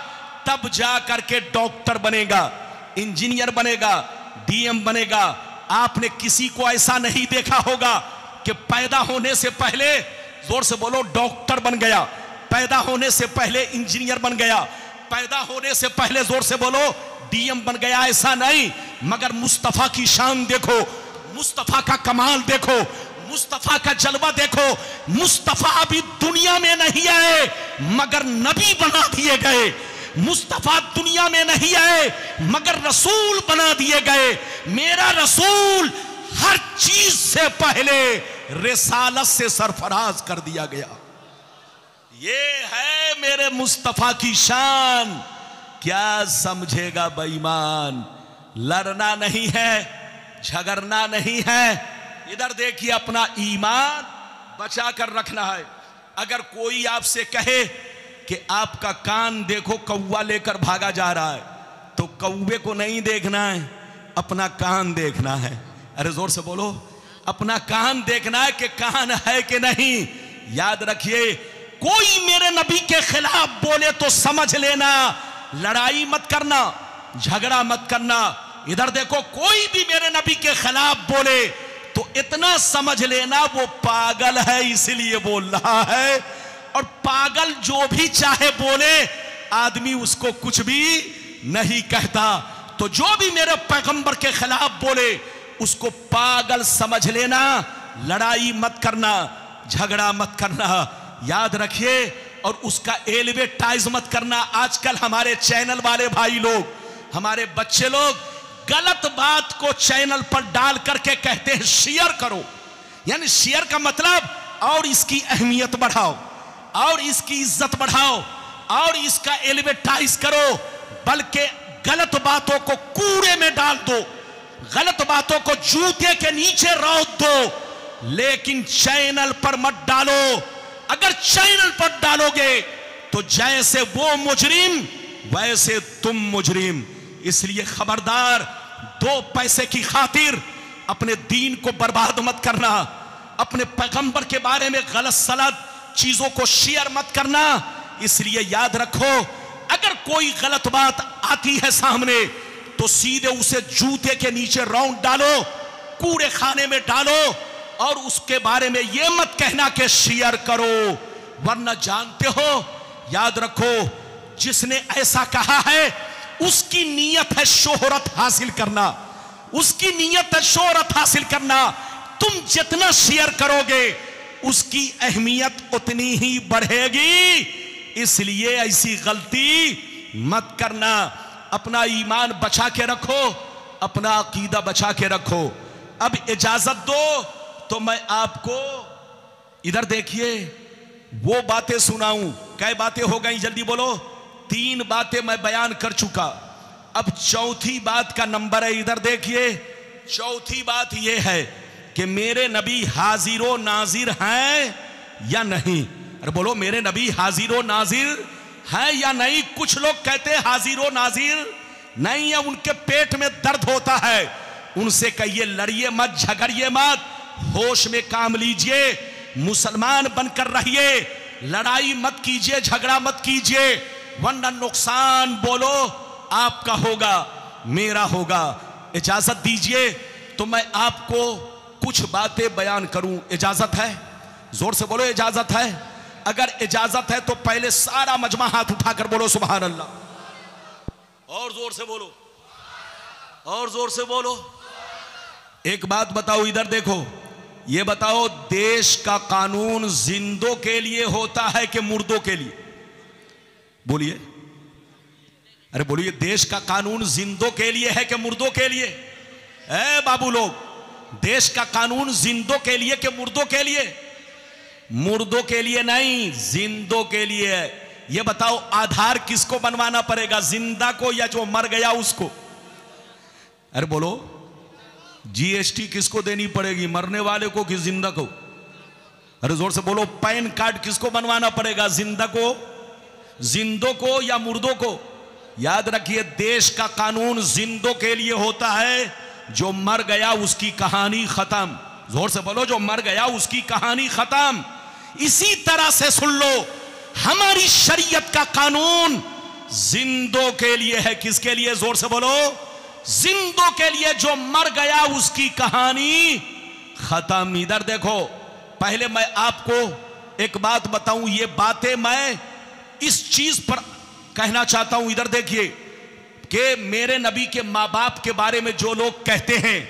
तब जा करके डॉक्टर बनेगा, इंजीनियर बनेगा, डीएम बनेगा। आपने किसी को ऐसा नहीं देखा होगा कि पैदा होने से पहले, जोर से बोलो, डॉक्टर बन गया, पैदा होने से पहले इंजीनियर बन गया, पैदा होने से पहले, जोर से बोलो, डीएम बन गया। ऐसा नहीं। मगर मुस्तफा की शान देखो, मुस्तफा का कमाल देखो, मुस्तफा का जलवा देखो। मुस्तफा अभी दुनिया में नहीं आए मगर नबी बना दिए गए। मुस्तफा दुनिया में नहीं आए मगर रसूल बना दिए गए। मेरा रसूल हर चीज से पहले रिसालत से सरफराज कर दिया गया। ये है मेरे मुस्तफा की शान। क्या समझेगा बेईमान? लड़ना नहीं है, झगड़ना नहीं है। इधर देखिए, अपना ईमान बचा कर रखना है। अगर कोई आपसे कहे कि आपका कान देखो कौवा लेकर भागा जा रहा है, तो कौवे को नहीं देखना है, अपना कान देखना है। अरे जोर से बोलो, अपना कान देखना है कि कान है कि नहीं। याद रखिए, कोई मेरे नबी के खिलाफ बोले तो समझ लेना, लड़ाई मत करना, झगड़ा मत करना। इधर देखो, कोई भी मेरे नबी के खिलाफ बोले तो इतना समझ लेना वो पागल है, इसलिए बोल रहा है। और पागल जो भी चाहे बोले, आदमी उसको कुछ भी नहीं कहता। तो जो भी मेरे पैगंबर के खिलाफ बोले उसको पागल समझ लेना, लड़ाई मत करना, झगड़ा मत करना। याद रखिए, और उसका एलिवेटाइज मत करना। आजकल हमारे चैनल वाले भाई लोग, हमारे बच्चे लोग गलत बात को चैनल पर डाल करके कहते हैं शेयर करो। यानी शेयर का मतलब और इसकी अहमियत बढ़ाओ, और इसकी इज्जत बढ़ाओ, और इसका एलिवेटाइज करो। बल्कि गलत बातों को कूड़े में डाल दो, गलत बातों को जूते के नीचे रौंद दो, लेकिन चैनल पर मत डालो। अगर चैनल पर डालोगे तो जैसे वो मुजरिम वैसे तुम मुजरिम। इसलिए खबरदार, 2 पैसे की खातिर अपने दीन को बर्बाद मत करना, अपने पैगंबर के बारे में गलत सलत चीजों को शेयर मत करना। इसलिए याद रखो, अगर कोई गलत बात आती है सामने तो सीधे उसे जूते के नीचे रौंद डालो, कूड़े खाने में डालो, और उसके बारे में यह मत कहना कि शेयर करो। वरना जानते हो, याद रखो, जिसने ऐसा कहा है उसकी नीयत है शोहरत हासिल करना, उसकी नीयत है शोहरत हासिल करना। तुम जितना शेयर करोगे उसकी अहमियत उतनी ही बढ़ेगी। इसलिए ऐसी गलती मत करना। अपना ईमान बचा के रखो, अपना अकीदा बचा के रखो। अब इजाजत दो तो मैं आपको इधर देखिए वो बातें सुनाऊं। कई बातें हो गई, जल्दी बोलो। 3 बातें मैं बयान कर चुका। अब चौथी बात का नंबर है, इधर देखिए। चौथी बात यह है कि मेरे नबी हाजिरो नाजिर हैं या नहीं। अरे बोलो, मेरे नबी हाजिरो नाजिर हैं या नहीं। कुछ लोग कहते हैं हाजिरो नाजिर नहीं है, उनके पेट में दर्द होता है। उनसे कहिए लड़िए मत, झगड़िए मत, होश में काम लीजिए, मुसलमान बनकर रहिए, लड़ाई मत कीजिए, झगड़ा मत कीजिए, वरना नुकसान बोलो आपका होगा, मेरा होगा। इजाजत दीजिए तो मैं आपको कुछ बातें बयान करूं। इजाजत है? जोर से बोलो, इजाजत है? अगर इजाजत है तो पहले सारा मजमा हाथ उठाकर बोलो सुभान अल्लाह। और जोर से बोलो, और जोर से बोलो। एक बात बताओ, इधर देखो, ये बताओ, देश का कानून जिंदों के लिए होता है कि मुर्दों के लिए? बोलिए, अरे बोलिए, देश का कानून जिंदों के लिए है कि मुर्दों के लिए? ए बाबू लोग, देश का कानून जिंदों के लिए कि मुर्दों के लिए? मुर्दों के लिए नहीं, जिंदों के लिए है। ये बताओ, आधार किसको बनवाना पड़ेगा, जिंदा को या जो मर गया उसको? अरे बोलो, जीएसटी किसको देनी पड़ेगी, मरने वाले को कि जिंदा को? अरे जोर से बोलो। पैन कार्ड किसको बनवाना पड़ेगा, जिंदा को, जिंदों को या मुर्दों को? याद रखिए, देश का कानून जिंदों के लिए होता है, जो मर गया उसकी कहानी खत्म। जोर से बोलो, जो मर गया उसकी कहानी खत्म। इसी तरह से सुन लो, हमारी शरीयत का कानून जिंदों के लिए है। किसके लिए? जोर से बोलो, जिंदों के लिए। जो मर गया उसकी कहानी खत्म। इधर देखो, पहले मैं आपको एक बात बताऊं, ये बातें मैं इस चीज पर कहना चाहता हूं। इधर देखिए कि मेरे नबी के मां बाप के बारे में जो लोग कहते हैं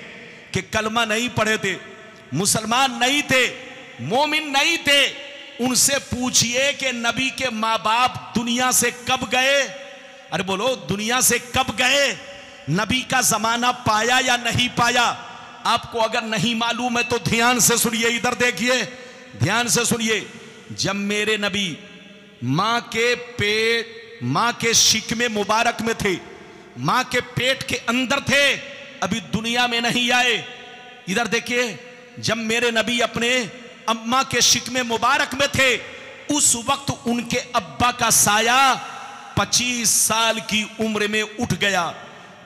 कि कलमा नहीं पढ़े थे, मुसलमान नहीं थे, मोमिन नहीं थे, उनसे पूछिए कि नबी के मां बाप दुनिया से कब गए। अरे बोलो, दुनिया से कब गए? नबी का जमाना पाया या नहीं पाया? आपको अगर नहीं मालूम है तो ध्यान से सुनिए, इधर देखिए, ध्यान से सुनिए। जब मेरे नबी मां के शिकमे मुबारक में थे, मां के पेट के अंदर थे, अभी दुनिया में नहीं आए। इधर देखिए, जब मेरे नबी अपने अम्मा के शिकमे मुबारक में थे, उस वक्त उनके अब्बा का साया 25 साल की उम्र में उठ गया।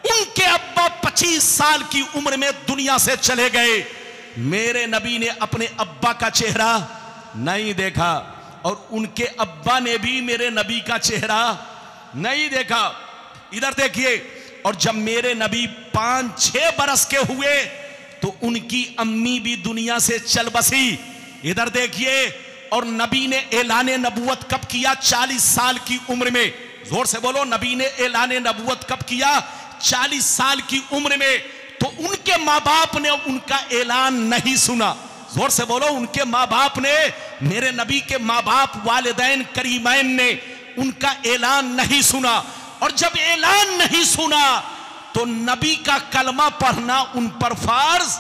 उनके अब्बा 25 साल की उम्र में दुनिया से चले गए। मेरे नबी ने अपने अब्बा का चेहरा नहीं देखा और उनके अब्बा ने भी मेरे नबी का चेहरा नहीं देखा। इधर देखिए, और जब मेरे नबी 5-6 बरस के हुए तो उनकी अम्मी भी दुनिया से चल बसी। इधर देखिए, और नबी ने ऐलान नबूवत कब किया? 40 साल की उम्र में। जोर से बोलो, नबी ने ऐलान नबूवत कब किया? 40 साल की उम्र में। तो उनके माँ बाप ने उनका ऐलान नहीं सुना। जोर से बोलो, उनके माँ बाप ने, मेरे नबी के माँ बाप वालिदैन करीमैन ने उनका ऐलान नहीं सुना। और जब ऐलान नहीं सुना तो नबी का कलमा पढ़ना उन पर फर्ज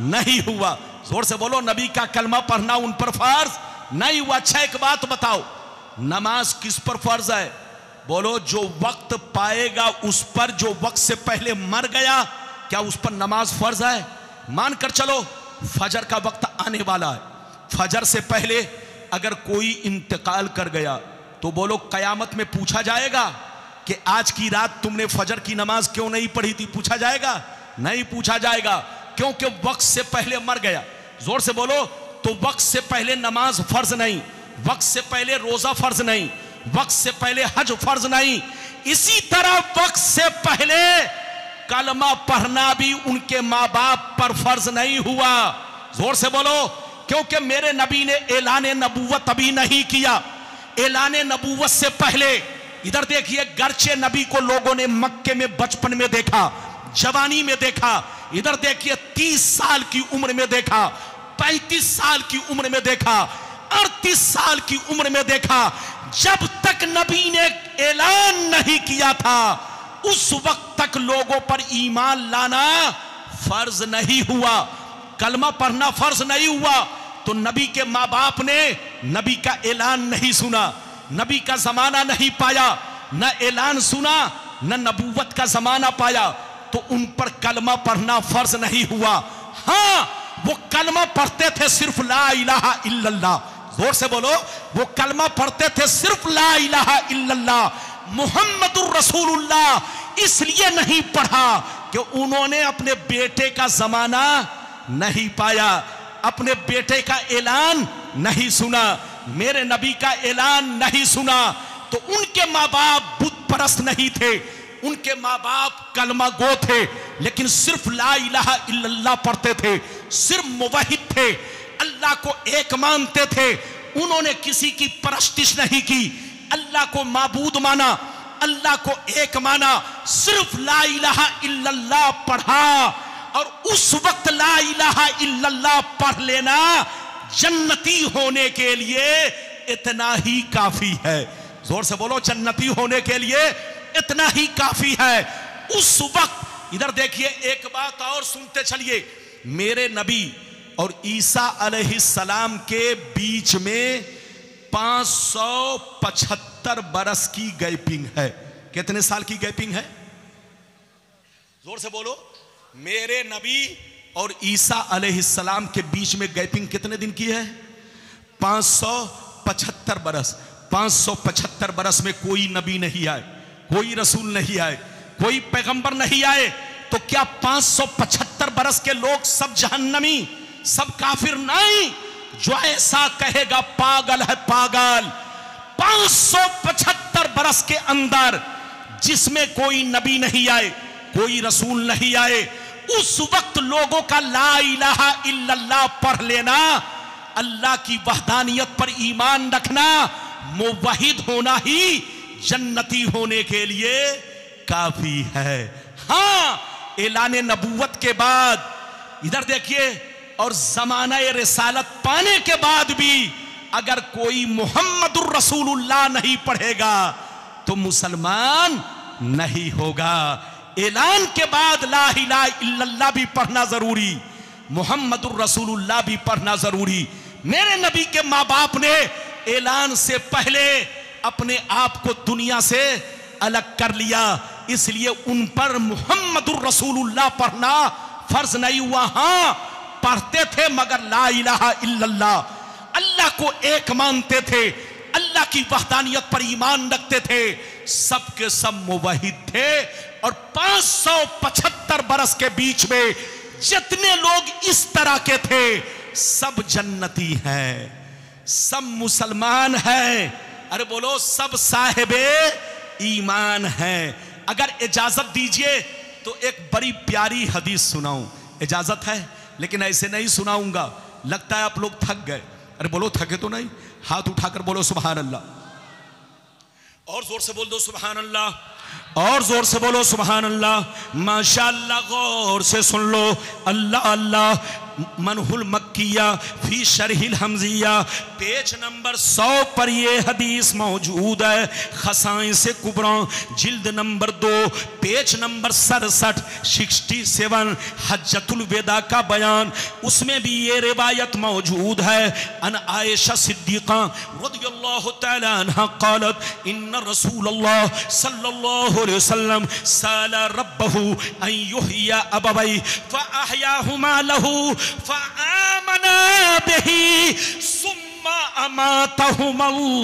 नहीं हुआ। जोर से बोलो, नबी का कलमा पढ़ना उन पर फर्ज नहीं हुआ। अच्छा, एक बात बताओ, नमाज किस पर फर्ज है? बोलो, जो वक्त पाएगा उस पर, जो वक्त से पहले मर गया, क्या उस पर नमाज फर्ज है? मानकर चलो फजर का वक्त आने वाला है, फजर से पहले अगर कोई इंतकाल कर गया तो बोलो कयामत में पूछा जाएगा कि आज की रात तुमने फजर की नमाज क्यों नहीं पढ़ी थी? पूछा जाएगा? नहीं पूछा जाएगा, क्योंकि वक्त से पहले मर गया। जोर से बोलो, तो वक्त से पहले नमाज फर्ज नहीं, वक्त से पहले रोजा फर्ज नहीं, वक्त से पहले हज फर्ज नहीं। इसी तरह वक्त से पहले कलमा पढ़ना भी उनके माँ बाप पर फर्ज नहीं हुआ। जोर से बोलो, क्योंकि मेरे नबी ने ऐलान नबूवत अभी नहीं किया। ऐलान नबूवत से पहले, इधर देखिए, गर्चे नबी को लोगों ने मक्के में बचपन में देखा, जवानी में देखा, इधर देखिए 30 साल की उम्र में देखा, 35 साल की उम्र में देखा, 38 साल की उम्र में देखा। जब तक नबी ने ऐलान नहीं किया था उस वक्त तक लोगों पर ईमान लाना फर्ज नहीं हुआ, कलमा पढ़ना फर्ज नहीं हुआ। तो नबी के माँ बाप ने नबी का ऐलान नहीं सुना, नबी का जमाना नहीं पाया, न ऐलान सुना, न नबूवत का जमाना पाया, तो उन पर कलमा पढ़ना फर्ज नहीं हुआ। हाँ, वो कलमा पढ़ते थे सिर्फ ला इलाहा इल्लल्लाह। जोर से बोलो, वो कलमा पढ़ते थे सिर्फ ला इलाहा इल्लल्लाह मुहम्मदुर रसूलुल्लाह। इसलिए नहीं पढ़ा कि उन्होंने अपने बेटे का जमाना नहीं पाया, अपने बेटे का ऐलान नहीं सुना, मेरे नबी का ऐलान नहीं सुना। तो उनके माँ बाप बुत परस्त नहीं थे, उनके माँ बाप कलमा गो थे, लेकिन सिर्फ ला इलाहा इल्लल्लाह पढ़ते थे, सिर्फ मुवहिद थे, अल्लाह को एक मानते थे। उन्होंने किसी की परस्तिश नहीं की, अल्लाह को माबूद माना, अल्लाह को एक माना, सिर्फ ला इलाहा इल्लल्लाह पढ़ा। और उस वक्त ला इलाहा इल्लल्लाह पढ़ लेना जन्नती होने के लिए इतना ही काफी है। जोर से बोलो, जन्नती होने के लिए इतना ही काफी है। उस वक्त इधर देखिए, एक बात और सुनते चलिए, मेरे नबी और ईसा अलैहिस्सलाम के बीच में 575 बरस की गैपिंग है। कितने साल की गैपिंग है? जोर से बोलो, मेरे नबी और ईसा अलैहिस्सलाम के बीच में गैपिंग कितने दिन की है? 575 बरस। 575 बरस में कोई नबी नहीं आए, कोई रसूल नहीं आए, कोई पैगंबर नहीं आए। तो क्या 575 बरस के लोग सब जहन्नमी, सब काफिर? नहीं, जो ऐसा कहेगा पागल है, पागल। 575 बरस के अंदर जिसमें कोई नबी नहीं आए, कोई रसूल नहीं आए, उस वक्त लोगों का ला इलाहा इल्लल्लाह पढ़ लेना, अल्लाह की वहदानियत पर ईमान रखना, मुवहिद होना ही जन्नती होने के लिए काफी है। हाँ, ऐलान नबूवत के बाद इधर देखिए, और जमाना रिसालत पाने के बाद भी अगर कोई मुहम्मदुर रसूलुल्लाह नहीं पढ़ेगा तो मुसलमान नहीं होगा। ऐलान के बाद ला इलाहा इल्लल्लाह भी पढ़ना जरूरी, मुहम्मदुर रसूलुल्लाह भी पढ़ना जरूरी। मेरे नबी के माँ बाप ने ऐलान से पहले अपने आप को दुनिया से अलग कर लिया, इसलिए उन पर मुहम्मदुर रसूलुल्लाह पढ़ना फर्ज नहीं हुआ। हां पढ़ते थे मगर ला इलाहा इल्लल्लाह, अल्लाह को एक मानते थे, अल्लाह की वहदानियत पर ईमान रखते थे, सबके सब मुवहिद थे। और 575 बरस के बीच में जितने लोग इस तरह के थे सब जन्नती हैं, सब मुसलमान हैं। अरे बोलो सब साहिबे ईमान हैं। अगर इजाजत दीजिए तो एक बड़ी प्यारी हदीस सुनाऊं, इजाजत है? लेकिन ऐसे नहीं सुनाऊंगा, लगता है आप लोग थक गए। अरे बोलो थके तो नहीं? हाथ उठाकर बोलो सुभान अल्लाह, और जोर से बोल दो सुभान अल्लाह, और जोर से बोलो सुभान अल्लाह। माशाअल्लाह, गौर से सुन लो। अल्लाह अल्लाह मनहुल मक्किया फी शरहिल हमजिया, पेज नंबर 100 पर ये हदीस मौजूद है। खसाइन से कुबरा जिल्द नंबर 2 पेज नंबर 67 67 हज्जतुल वेदा का बयान, उसमें भी ये रिवायत मौजूद है। अन आयशा सिद्दीक़ा रज़ियल्लाहु तआला अन्हा क़ालत इन्ना रसूलल्लाह सल्लल्लाहु अलैहि वसल्लम साला रब्बहु अन युहयिया अबवै फ़अहयाहुमा लहू फ़आमना बिही सुम्मा अमातहुमल्लाह।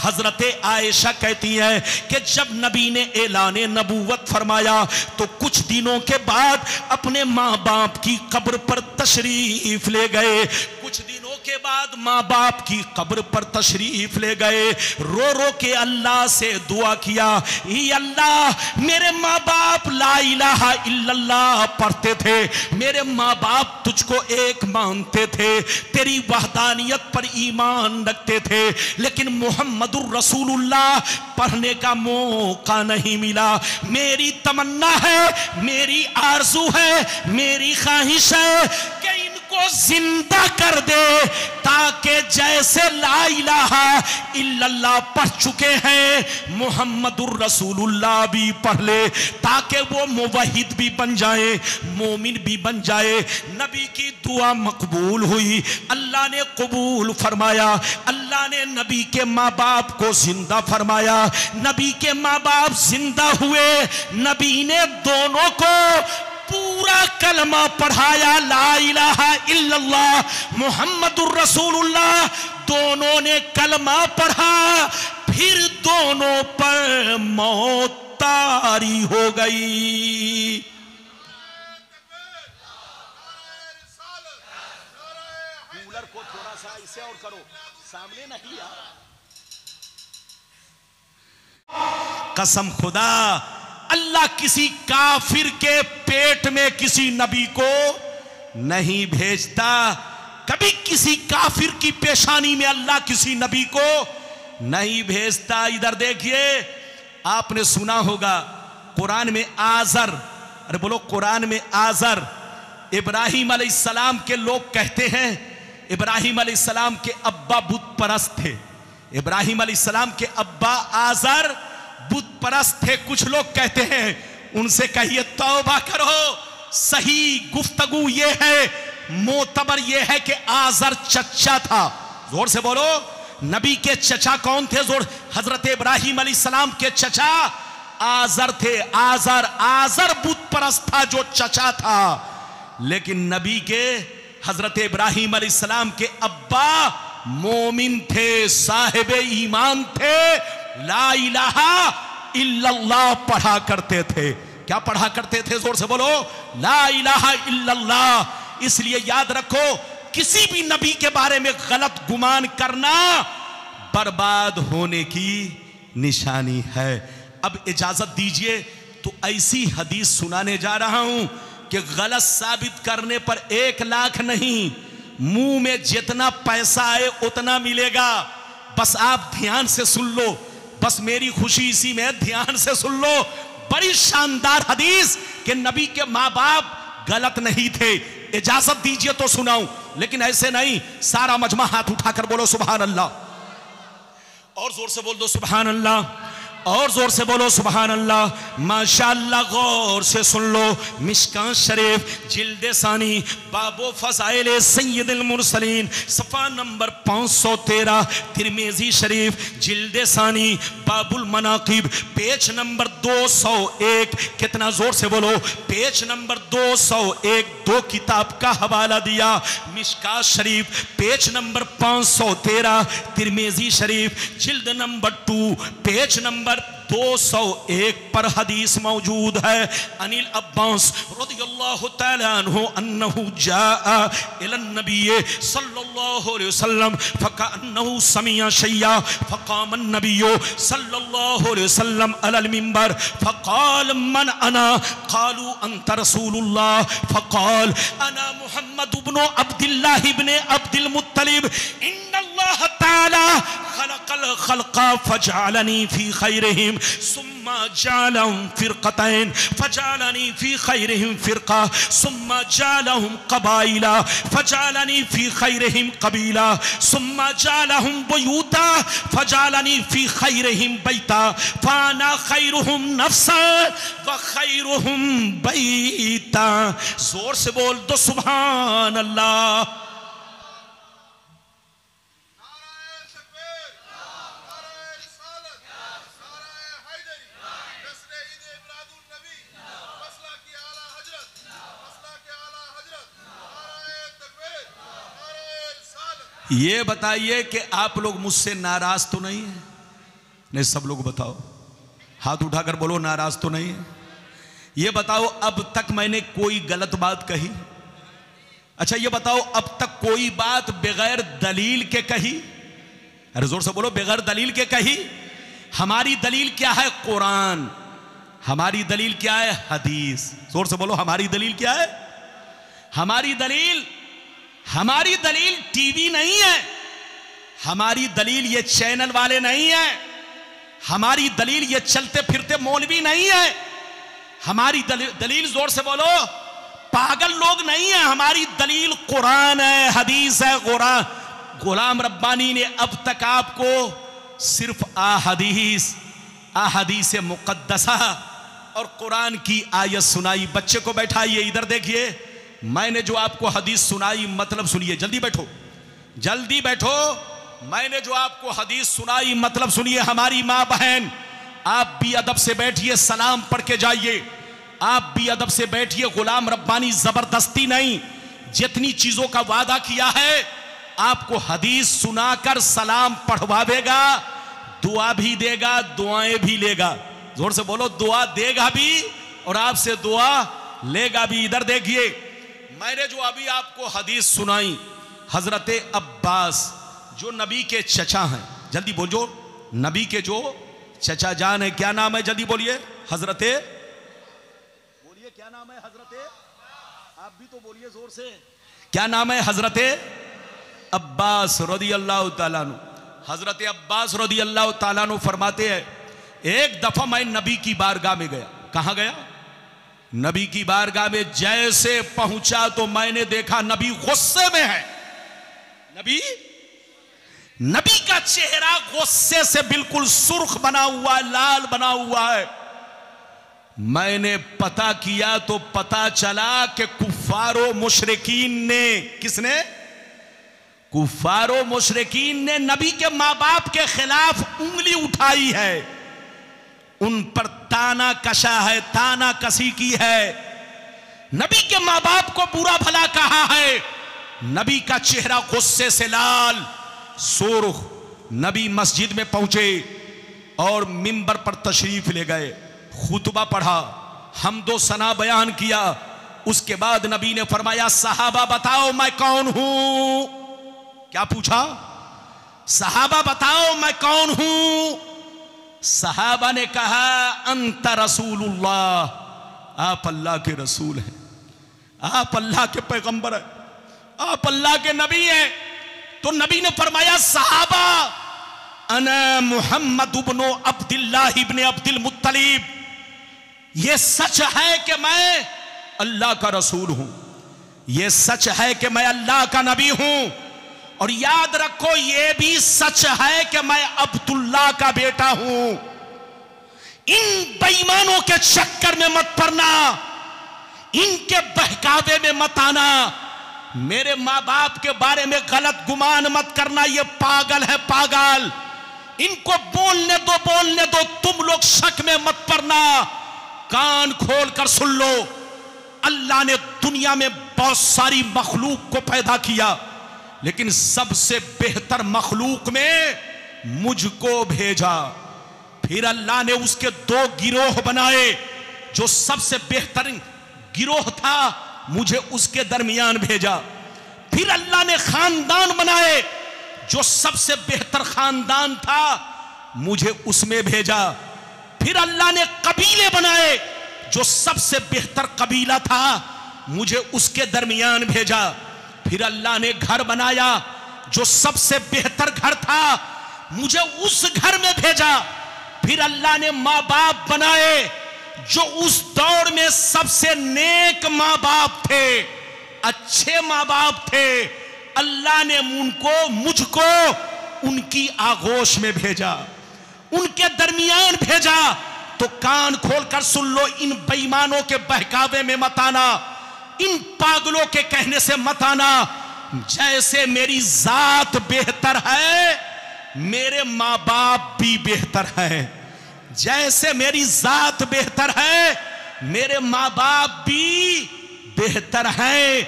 हजरत आयशा कहती है कि जब नबी ने ऐलान नबूवत फरमाया तो कुछ दिनों के बाद अपने माँ बाप की कब्र पर तशरीफ ले गए। कुछ दिनों के बाद माँ बाप की कब्र पर तशरीफ ले गए, रो रो के अल्लाह से दुआ किया, ये अल्लाह मेरे माँ बाप ला इलाहा इल्लल्लाह पढ़ते थे, मेरे माँ बाप तुझको एक मानते थे, तेरी वहदानियत पर ईमान रखते थे, लेकिन मुहम्मदुर रसूलुल्लाह पढ़ने का मौका नहीं मिला। मेरी तमन्ना है, मेरी आरज़ू है, मेरी ख्वाहिश है कि इनको जिंदा कर दे ताकि जैसे ला इलाहा इल्लल्लाह पढ़ चुके हैं मुहम्मदुर रसूलुल्लाह भी पढ़ ले, ताकि वो मुवहिद भी बन जाए, मोमिन भी बन जाए। नबी की दुआ मकबूल हुई, अल्लाह ने कबूल फरमाया। अल्लाह ने नबी के माँ बाप को जिंदा फरमाया, नबी के माँ बाप जिंदा हुए। नबी ने दोनों को पूरा कलमा पढ़ाया, ला इलाहा इल्लल्लाह मुहम्मदुर रसूलुल्लाह। दोनों ने कलमा पढ़ा, फिर दोनों पर मौत तारी हो गई। कूलर को थोड़ा सा इसे और करो, सामने नहीं यार। कसम खुदा, अल्लाह किसी काफिर के पेट में किसी नबी को नहीं भेजता। कभी किसी काफिर की पेशानी में अल्लाह किसी नबी को नहीं भेजता। इधर देखिए, आपने सुना होगा कुरान में आजर, अरे बोलो कुरान में आजर, इब्राहिम अलैहिस्सलाम के लोग कहते हैं इब्राहिम अलैहिस्सलाम के अब्बा बुत परस्त थे। इब्राहिम अलैहिस्सलाम के अब्बा आजर बुत परस्त थे। कुछ लोग कहते हैं, उनसे कहिए तौबा करो। सही गुफ्तगू ये है, मोतबर ये है कि आजर चचा था। जोर से बोलो, नबी के चचा कौन थे? जोर, हजरत इब्राहिम अलैहिस्सलाम के चचा आजर थे। आजर बुत परस्त था जो चचा था, लेकिन नबी के हजरत इब्राहिम अलैहिस्सलाम के अब्बा मोमिन थे, साहिबे ईमान थे, ला इलाहा इल्लल्लाह पढ़ा करते थे। क्या पढ़ा करते थे? जोर से बोलो, ला इलाहा इल्लल्लाह। इसलिए याद रखो, किसी भी नबी के बारे में गलत गुमान करना बर्बाद होने की निशानी है। अब इजाजत दीजिए तो ऐसी हदीस सुनाने जा रहा हूं कि गलत साबित करने पर 1 लाख नहीं, मुंह में जितना पैसा आए उतना मिलेगा। बस आप ध्यान से सुन लो, बस मेरी खुशी इसी में, ध्यान से सुन लो। बड़ी शानदार हदीस कि नबी के माँ बाप गलत नहीं थे। इजाजत दीजिए तो सुनाऊं, लेकिन ऐसे नहीं। सारा मजमा हाथ उठाकर बोलो सुभान अल्लाह, और जोर से बोल दो सुभान अल्लाह, और जोर से बोलो सुभान अल्लाह। माशाअल्लाह, गौर से सुन लो। मिशकात शरीफ जिल्द सानी बाबो फज़ाइल सय्यदुल मुरसलीन सफ़ा नंबर 513। तिरमिज़ी शरीफ जिल्द सानी बाबुल मनाकिब पेज नंबर 201। कितना जोर से बोलो, पेज नंबर 201। दो किताब का हवाला दिया, मिशकात शरीफ पेज नंबर 513, तिरमिज़ी शरीफ जिल्द नंबर 2 पेज नंबर 201 पर हदीस मौजूद है। अनिल अब्बास रज़ियल्लाहु तआला अन्हु अन्नहु जाअ इलन नबी सल्लल्लाहु अलैहि वसल्लम फकअन्नहु समिअ शैया फक़ाम अन्नबी सल्लल्लाहु अलैहि वसल्लम अलल मिंबर फक़ाल मन अना क़ालू अंत रसूलुल्लाह फक़ाल अना मुहम्मद इब्न अब्दुल्लाह इब्न अब्दुल मुत्तलिब इन्नल्लाह तआला खलक़ल खल्क़ फजअलनी फी खैरिहिम सुम्मा जालहुम फिरक़तैन फजअलनी फी खैरिहिम फिरक़ा सुम्मा जालहुम क़बाइला फजअलनी फी खैरिहिम क़बीला सुम्मा जालहुम बुयूता फजअलनी फी खैरिहिम बैता फाना खैरुहुम नफ्सा व खैरुहुम बैता। जोर से बोल दो सुभान अल्लाह। ये बताइए कि आप लोग मुझसे नाराज तो नहीं है? नहीं, सब लोग बताओ, हाथ उठाकर बोलो नाराज तो नहीं है। ये बताओ अब तक मैंने कोई गलत बात कही? अच्छा ये बताओ अब तक कोई बात बगैर दलील के कही? अरे जोर से बोलो, बगैर दलील के कही? हमारी दलील क्या है? कुरान। हमारी दलील क्या है? हदीस। जोर से बोलो, हमारी दलील क्या है? हमारी दलील टीवी नहीं है, हमारी दलील ये चैनल वाले नहीं है, हमारी दलील ये चलते फिरते मौलवी नहीं है, हमारी दलील जोर से बोलो पागल लोग नहीं है, हमारी दलील कुरान है, हदीस है। गुलाम रब्बानी ने अब तक आपको सिर्फ अहादीस मुक़द्दसा और कुरान की आयत सुनाई। बच्चे को बैठाइए, इधर देखिए, मैंने जो आपको हदीस सुनाई मतलब सुनिए, जल्दी बैठो, जल्दी बैठो। मैंने जो आपको हदीस सुनाई मतलब सुनिए। हमारी माँ बहन, आप भी अदब से बैठिए, सलाम पढ़ के जाइए। आप भी अदब से बैठिए। गुलाम रब्बानी जबरदस्ती नहीं, जितनी चीजों का वादा किया है आपको हदीस सुनाकर सलाम पढ़वावेगा, दुआ भी देगा, दुआएं भी लेगा। जोर से बोलो, दुआ देगा भी और आपसे दुआ लेगा भी। इधर देखिए, मैंने जो अभी आपको हदीस सुनाई, हजरत अब्बास जो नबी के चचा हैं, जल्दी बोलो, नबी के जो चचा जान है, क्या नाम है? जल्दी बोलिए। बोलिए क्या नाम है? आप भी तो बोलिए जोर से, क्या नाम है? हजरत अब्बास रज़ियल्लाहु ताला अन्हु। हजरत अब्बास रज़ियल्लाहु ताला अन्हु फरमाते हैं, एक दफा मैं नबी की बारगाह में गया। कहां गया? नबी की बारगाह में जैसे पहुंचा तो मैंने देखा नबी गुस्से में है। नबी का चेहरा गुस्से से बिल्कुल सुर्ख बना हुआ है, लाल बना हुआ है। मैंने पता किया तो पता चला कि कुफ्फारो मुशरिकीन ने, किसने? कुफ्फारो मुशरिकीन ने नबी के माँ बाप के खिलाफ उंगली उठाई है, उन पर ताना कशा है, ताना कसी की है, नबी के माँ बाप को बुरा भला कहा है। नबी का चेहरा गुस्से से लाल सुर्ख। नबी मस्जिद में पहुंचे और मिंबर पर तशरीफ ले गए, खुतबा पढ़ा, हम्दो सना बयान किया। उसके बाद नबी ने फरमाया, सहाबा बताओ मैं कौन हूं? क्या पूछा? सहाबा बताओ मैं कौन हूं? सहाबा ने कहा, अंत रसूलुल्लाह, आप अल्लाह के रसूल हैं, आप अल्लाह के पैगंबर हैं, आप अल्लाह के नबी हैं। तो नबी ने फरमाया, सहाबा अना मुहम्मद इब्न अब्दुल्लाह इब्न अब्दुल मुत्तलिब, ये सच है कि मैं अल्लाह का रसूल हूं, ये सच है कि मैं अल्लाह का नबी हूं, और याद रखो ये भी सच है कि मैं अब्दुल्लाह का बेटा हूं। इन बेईमानों के चक्कर में मत पड़ना, इनके बहकावे में मत आना, मेरे मां बाप के बारे में गलत गुमान मत करना, ये पागल है पागल, इनको बोलने दो, तुम लोग शक में मत पड़ना। कान खोल कर सुन लो, अल्लाह ने दुनिया में बहुत सारी मखलूक को पैदा किया, लेकिन सबसे बेहतर मखलूक में मुझको भेजा। फिर अल्लाह ने उसके दो गिरोह बनाए, जो सबसे बेहतरीन गिरोह था मुझे उसके दरमियान भेजा। फिर अल्लाह ने खानदान बनाए, जो सबसे बेहतर खानदान था मुझे उसमें भेजा। फिर अल्लाह ने कबीले बनाए, जो सबसे बेहतर कबीला था मुझे उसके दरमियान भेजा। फिर अल्लाह ने घर बनाया, जो सबसे बेहतर घर था मुझे उस घर में भेजा। फिर अल्लाह ने माँ बाप बनाए, जो उस दौर में सबसे नेक माँ बाप थे, अच्छे माँ बाप थे। अल्लाह ने मुझको उनकी आगोश में भेजा, उनके दरमियान भेजा। तो कान खोलकर सुन लो, इन बेईमानों के बहकावे में मत आना, इन पागलों के कहने से मत आना। जैसे मेरी जात बेहतर है, मेरे माँ बाप भी बेहतर है। जैसे मेरी जात बेहतर है, मेरे माँ बाप भी बेहतर है।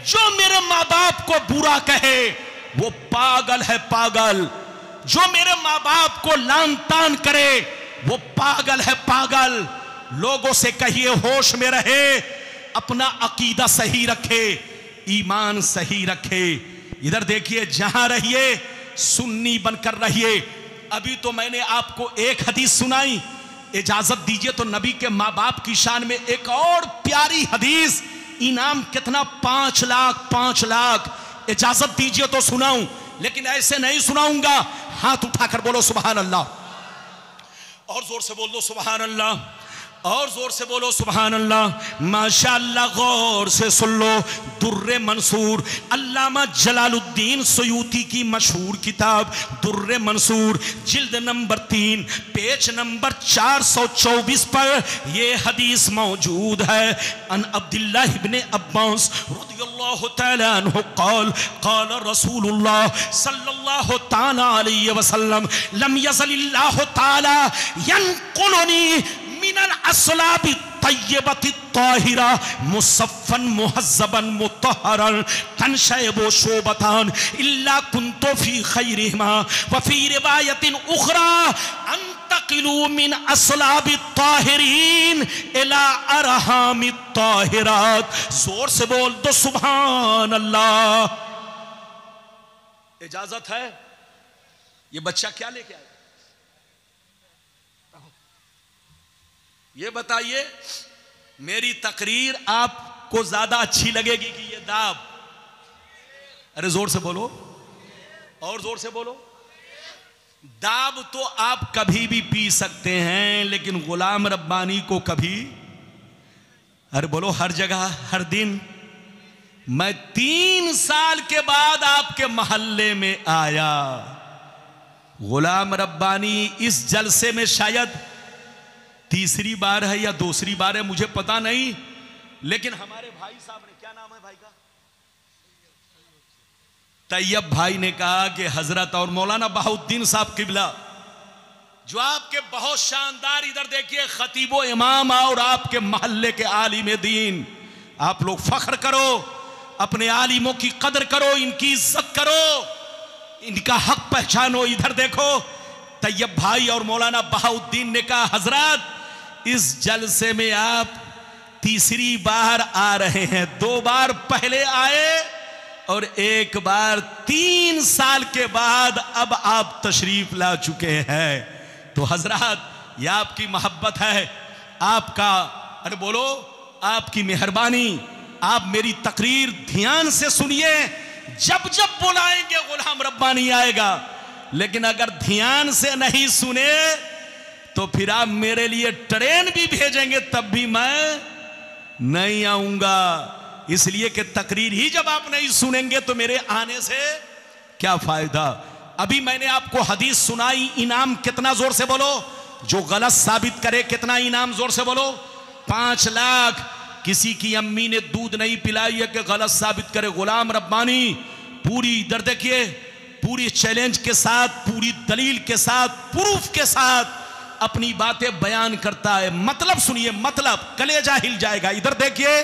जो मेरे माँ बाप को बुरा कहे वो पागल है पागल, जो मेरे माँ बाप को लान तान करे वो पागल है पागल। लोगों से कहिए होश में रहे, अपना अकीदा सही रखे, ईमान सही रखे। इधर देखिए, जहां रहिए सुन्नी बनकर रहिए। अभी तो मैंने आपको एक हदीस सुनाई, इजाजत दीजिए तो नबी के माँ बाप की शान में एक और प्यारी हदीस, इनाम कितना 5 लाख 5 लाख। इजाजत दीजिए तो सुनाऊं, लेकिन ऐसे नहीं सुनाऊंगा। हाथ उठाकर बोलो सुभान अल्लाह, और जोर से बोल दो सुभान अल्लाह, और जोर से बोलो सुभान अल्लाह। माशाअल्लाह, गौर से सुन लो। दुर्रे मंसूर, अल्लामा जलालुद्दीन सयूती की मशहूर किताब दुर्रे मंसूर, जिल्द नंबर 3 पेज नंबर 424 पर यह हदीस मौजूद है। अन अब्दुल्लाह इब्ने अब्बास रज़ियल्लाहु तआला अन्हु क़ाल क़ाल रसूलुल्लाह सल्लल्लाहु तआला अलैहि वसल्लम लम यज़लिल्लाहु तआला यनक़ुलुनी मिनल अस्लाबि तय्यबति ताहिरा मुसफ़्फ़न मुहज़्ज़बन मुतहहरन तनशयबु शोबतान इल्ला कुन्तु फी खैरिहिमा व फी रिवायतिन उखरा अंतक़िलू मिन अस्लाबि ताहिरीन इला अरहामि ताहिरात। जोर से बोल दो सुभान अल्लाह। इजाजत है? ये बच्चा क्या लेके आया? ये बताइए, मेरी तकरीर आपको ज्यादा अच्छी लगेगी कि ये दाब? अरे जोर से बोलो, और जोर से बोलो। दाब तो आप कभी भी पी सकते हैं, लेकिन गुलाम रब्बानी को कभी, अरे बोलो, हर जगह हर दिन। मैं 3 साल के बाद आपके मोहल्ले में आया। गुलाम रब्बानी इस जलसे में शायद तीसरी बार है या दूसरी बार है, मुझे पता नहीं, लेकिन हमारे भाई साहब ने, क्या नाम है भाई का? तैयब भाई ने कहा कि हजरत और मौलाना बहाउद्दीन साहब किबला, जो आपके बहुत शानदार, इधर देखिए, खतीबो इमाम और आपके मोहल्ले के आलिम दीन, आप लोग फख्र करो, अपने आलिमों की कदर करो, इनकी इज्जत करो, इनका हक पहचानो। इधर देखो, तैयब भाई और मौलाना बहाउद्दीन ने कहा, हजरत इस जलसे में आप तीसरी बार आ रहे हैं, 2 बार पहले आए और 1 बार 3 साल के बाद अब आप तशरीफ ला चुके हैं। तो हजरत, यह आपकी मोहब्बत है, आपका, अरे बोलो, आपकी मेहरबानी। आप मेरी तकरीर ध्यान से सुनिए, जब जब बुलाएंगे गुलाम रब्बानी आएगा, लेकिन अगर ध्यान से नहीं सुने तो फिर आप मेरे लिए ट्रेन भी भेजेंगे तब भी मैं नहीं आऊंगा। इसलिए कि तकरीर ही जब आप नहीं सुनेंगे तो मेरे आने से क्या फायदा। अभी मैंने आपको हदीस सुनाई, इनाम कितना, जोर से बोलो, जो गलत साबित करे कितना इनाम, जोर से बोलो, 5 लाख। किसी की अम्मी ने दूध नहीं पिलाई है कि गलत साबित करे। गुलाम रब्बानी पूरी, इधर देखिए, पूरी चैलेंज के साथ, पूरी दलील के साथ, प्रूफ के साथ अपनी बातें बयान करता है। मतलब सुनिए, मतलब कलेजा हिल जाएगा। इधर देखिए,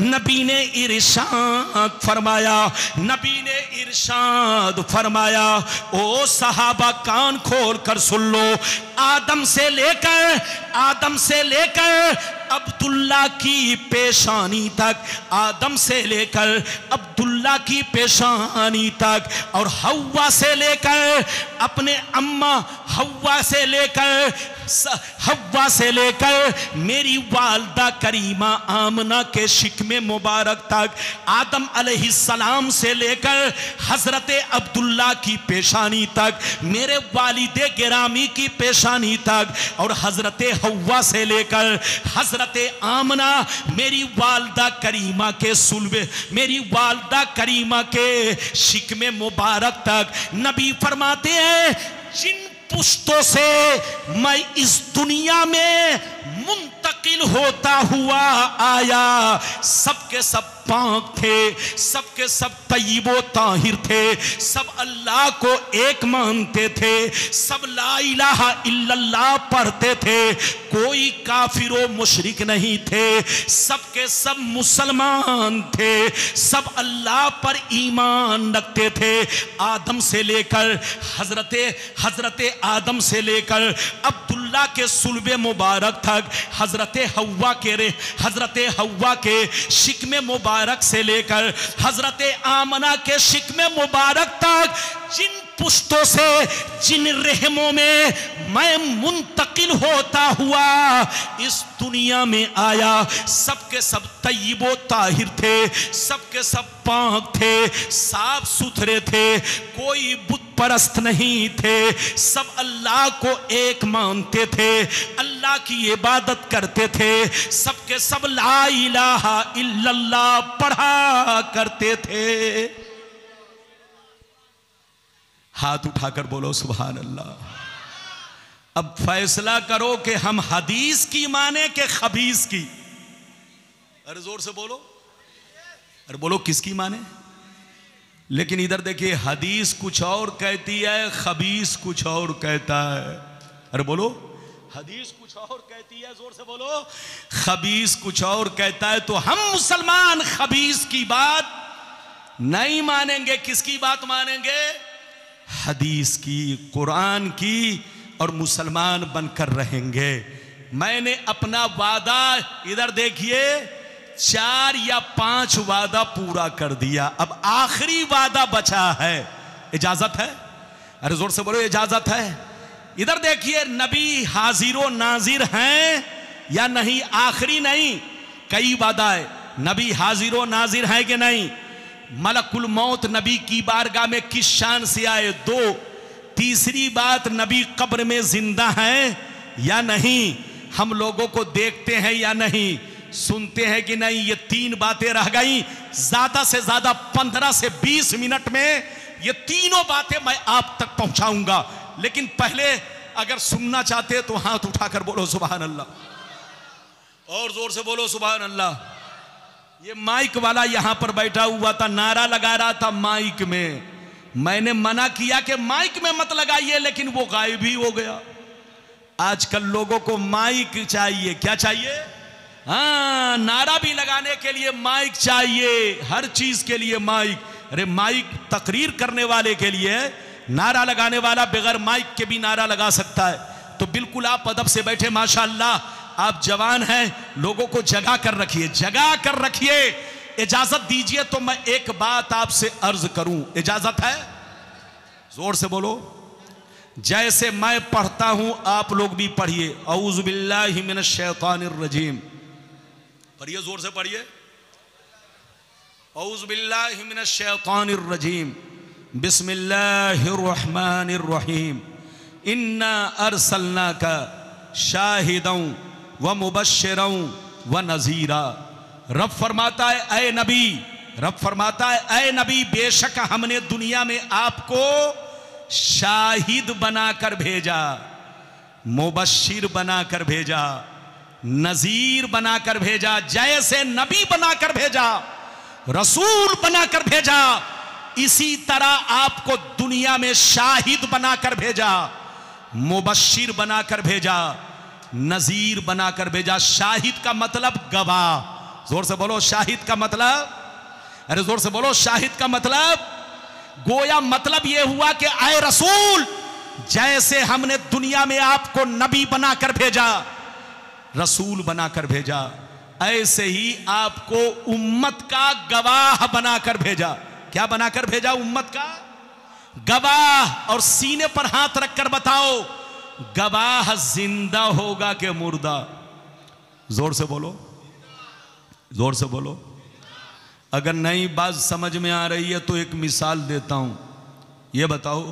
नबी ने इरशाद फरमाया, नबी ने इरशाद फरमाया, ओ सहाबा कान खोल कर सुन लो, आदम से लेकर अब्दुल्ला की पेशानी तक, आदम से लेकर अब्दुल्ला की पेशानी तक, और हव्वा से लेकर अपने अम्मा हव्वा से लेकर मेरी वालदा करीमा आमना के शिकमे मुबारक तक, आदम अलैहिस्सलाम से लेकर हजरत अब्दुल्ला की पेशानी तक, मेरे वालिदे गिरामी की पेशानी तक, और हजरत हव्वा से लेकर हजरत आमना मेरी वालदा करीमा के सुल्बे, मेरी वालदा करीमा के शिकमे मुबारक तक, नबी फरमाते हैं जिन पुश्तों से मैं इस दुनिया में मुंतकिल होता हुआ आया, सबके सब पाक थे, सबके सब तय्यिबो ताहिर थे, सब अल्लाह को एक मानते थे, सब ला इलाहा इल्लल्लाह पढ़ते थे, कोई काफिर मुशरिक नहीं थे, सबके सब मुसलमान थे, सब अल्लाह पर ईमान रखते थे। आदम से लेकर हजरत आदम से लेकर अब्दुल्ला के सुल्बे मुबारक तक, हजरत हव्वा के शिकमे मुबारक से लेकर हजरत आमना के शिकमे मुबारक तक, जिन पुश्तों से, जिन रहमों में मैं मुंतकिल होता हुआ इस दुनिया में आया, सबके सब तय्यिबो ताहिर थे, सबके सब पाक थे, साफ सुथरे थे, कोई बुत परस्त नहीं थे, सब अल्लाह को एक मानते थे, अल्लाह की इबादत करते थे, सबके सब ला इलाहा इल्लल्लाह पढ़ा करते थे। हाथ उठाकर बोलो सुभान अल्लाह। अब फैसला करो कि हम हदीस की माने के खबीस की। अरे जोर से बोलो, अरे बोलो किसकी माने। लेकिन इधर देखिए, हदीस कुछ और कहती है, खबीस कुछ और कहता है। अरे बोलो, हदीस कुछ और कहती है, जोर से बोलो, खबीस कुछ और कहता है। तो हम मुसलमान खबीस की बात नहीं मानेंगे, किसकी बात मानेंगे? हदीस की, कुरान की, और मुसलमान बनकर रहेंगे। मैंने अपना वादा, इधर देखिए, 4 या 5 वादा पूरा कर दिया, अब आखिरी वादा बचा है। इजाजत है? अरे जोर से बोलो, इजाजत है? इधर देखिए, नबी हाजिरो नाजिर हैं या नहीं? आखिरी नहीं, कई वादा है। नबी हाजिरो नाजिर हैं कि नहीं? मलकुल मौत नबी की बारगाह में किस शान से आए? 2। तीसरी बात, नबी कब्र में जिंदा हैं या नहीं? हम लोगों को देखते हैं या नहीं? सुनते हैं कि नहीं? ये 3 बातें रह गई। ज्यादा से ज्यादा 15 से 20 मिनट में ये तीनों बातें मैं आप तक पहुंचाऊंगा। लेकिन पहले अगर सुनना चाहते तो हाथ उठाकर बोलो सुभान अल्लाह, और जोर से बोलो सुभान अल्लाह। ये माइक वाला यहां पर बैठा हुआ था, नारा लगा रहा था माइक में। मैंने मना किया कि माइक में मत लगाइए, लेकिन वो गायब ही हो गया। आजकल लोगों को माइक चाहिए। क्या चाहिए? हाँ, नारा भी लगाने के लिए माइक चाहिए, हर चीज के लिए माइक। अरे माइक तकरीर करने वाले के लिए, नारा लगाने वाला बगैर माइक के भी नारा लगा सकता है। तो बिल्कुल आप अदब से बैठे, माशाअल्लाह आप जवान हैं, लोगों को जगा कर रखिए, जगा कर रखिए। इजाजत दीजिए तो मैं एक बात आपसे अर्ज करूं, इजाजत है? जोर से बोलो। जैसे मैं पढ़ता हूं आप लोग भी पढ़िए। औज़ु बिल्लाहि मिनश शैतानिर रजीम। पढ़िए, जोर से पढ़िए। औज़ु बिल्लाहि मिनश शैतानिर रजीम। बिस्मिल्लाहिर रहमानिर रहीम। इन्ना अरसलनाका शाहिदन व मुबश्शिरन व नज़ीरा। रब फरमाता है ऐ नबी, रब फरमाता है ऐ नबी, बेशक हमने दुनिया में आपको शाहिद बनाकर भेजा। मुबश्शिर बनाकर भेजा, नजीर बनाकर भेजा, जैसे नबी बनाकर भेजा, रसूल बनाकर भेजा, इसी तरह आपको दुनिया में शाहिद बनाकर भेजा, मुबश्शिर बनाकर भेजा, नजीर बनाकर भेजा। शाहिद का मतलब गवाह। जोर से बोलो शाहिद का मतलब, अरे जोर से बोलो शाहिद का मतलब। गोया मतलब यह हुआ कि आए रसूल, जैसे हमने दुनिया में आपको नबी बनाकर भेजा, रसूल बनाकर भेजा, ऐसे ही आपको उम्मत का गवाह बनाकर भेजा। क्या बनाकर भेजा? उम्मत का गवाह। और सीने पर हाथ रखकर बताओ, गवाह जिंदा होगा कि मुर्दा? जोर से बोलो, जोर से बोलो। अगर नई बात समझ में आ रही है तो एक मिसाल देता हूं। यह बताओ,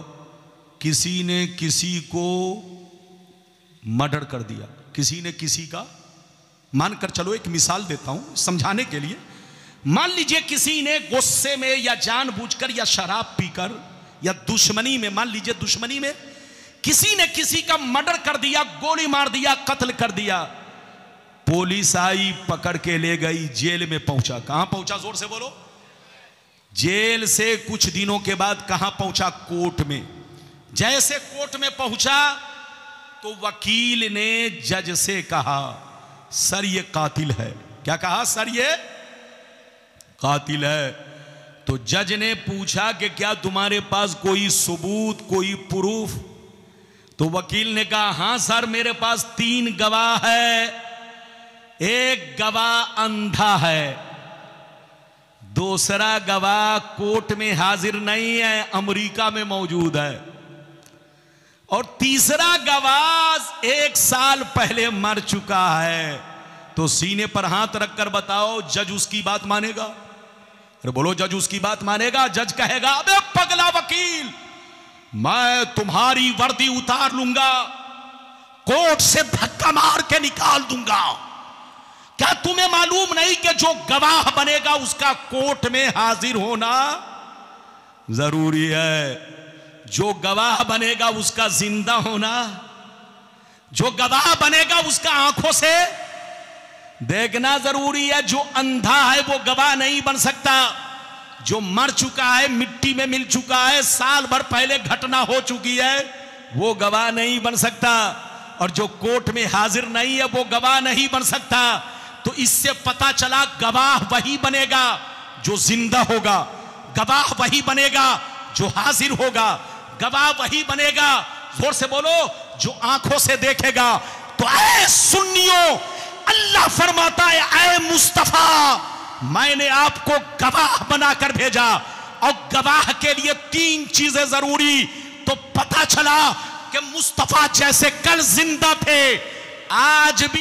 किसी ने किसी को मर्डर कर दिया, किसी ने किसी का, मानकर चलो एक मिसाल देता हूं समझाने के लिए। मान लीजिए किसी ने गुस्से में या जानबूझकर या शराब पीकर या दुश्मनी में, मान लीजिए दुश्मनी में किसी ने किसी का मर्डर कर दिया, गोली मार दिया, कत्ल कर दिया। पुलिस आई, पकड़ के ले गई, जेल में पहुंचा। कहां पहुंचा? जोर से बोलो। जेल से कुछ दिनों के बाद कहां पहुंचा? कोर्ट में। जैसे कोर्ट में पहुंचा तो वकील ने जज से कहा, सर ये कातिल है। क्या कहा? सर ये कातिल है। तो जज ने पूछा कि क्या तुम्हारे पास कोई सबूत, कोई प्रूफ? तो वकील ने कहा, हां सर मेरे पास 3 गवाह है। एक गवाह अंधा है, दूसरा गवाह कोर्ट में हाजिर नहीं है, अमेरिका में मौजूद है, और तीसरा गवाह 1 साल पहले मर चुका है। तो सीने पर हाथ रखकर बताओ, जज उसकी बात मानेगा? अरे बोलो, जज उसकी बात मानेगा? जज कहेगा, अबे पगला वकील, मैं तुम्हारी वर्दी उतार लूंगा, कोर्ट से धक्का मार के निकाल दूंगा। क्या तुम्हें मालूम नहीं कि जो गवाह बनेगा उसका कोर्ट में हाजिर होना जरूरी है? जो गवाह बनेगा उसका जिंदा होना, जो गवाह बनेगा उसका आंखों से देखना जरूरी है। जो अंधा है वो गवाह नहीं बन सकता। जो मर चुका है, मिट्टी में मिल चुका है, साल भर पहले घटना हो चुकी है, वो गवाह नहीं बन सकता। और जो कोर्ट में हाजिर नहीं है वो गवाह नहीं बन सकता। तो इससे पता चला गवाह वही बनेगा जो जिंदा होगा, गवाह वही बनेगा जो हाजिर होगा, गवाह वही बनेगा, जोर से बोलो, जो आंखों से देखेगा। तो ऐ सुन्नियों, अल्लाह फरमाता है, ऐ मुस्तफा, मैंने आपको गवाह बनाकर भेजा। और गवाह के लिए 3 चीजें जरूरी। तो पता चला कि मुस्तफा जैसे कल जिंदा थे, आज भी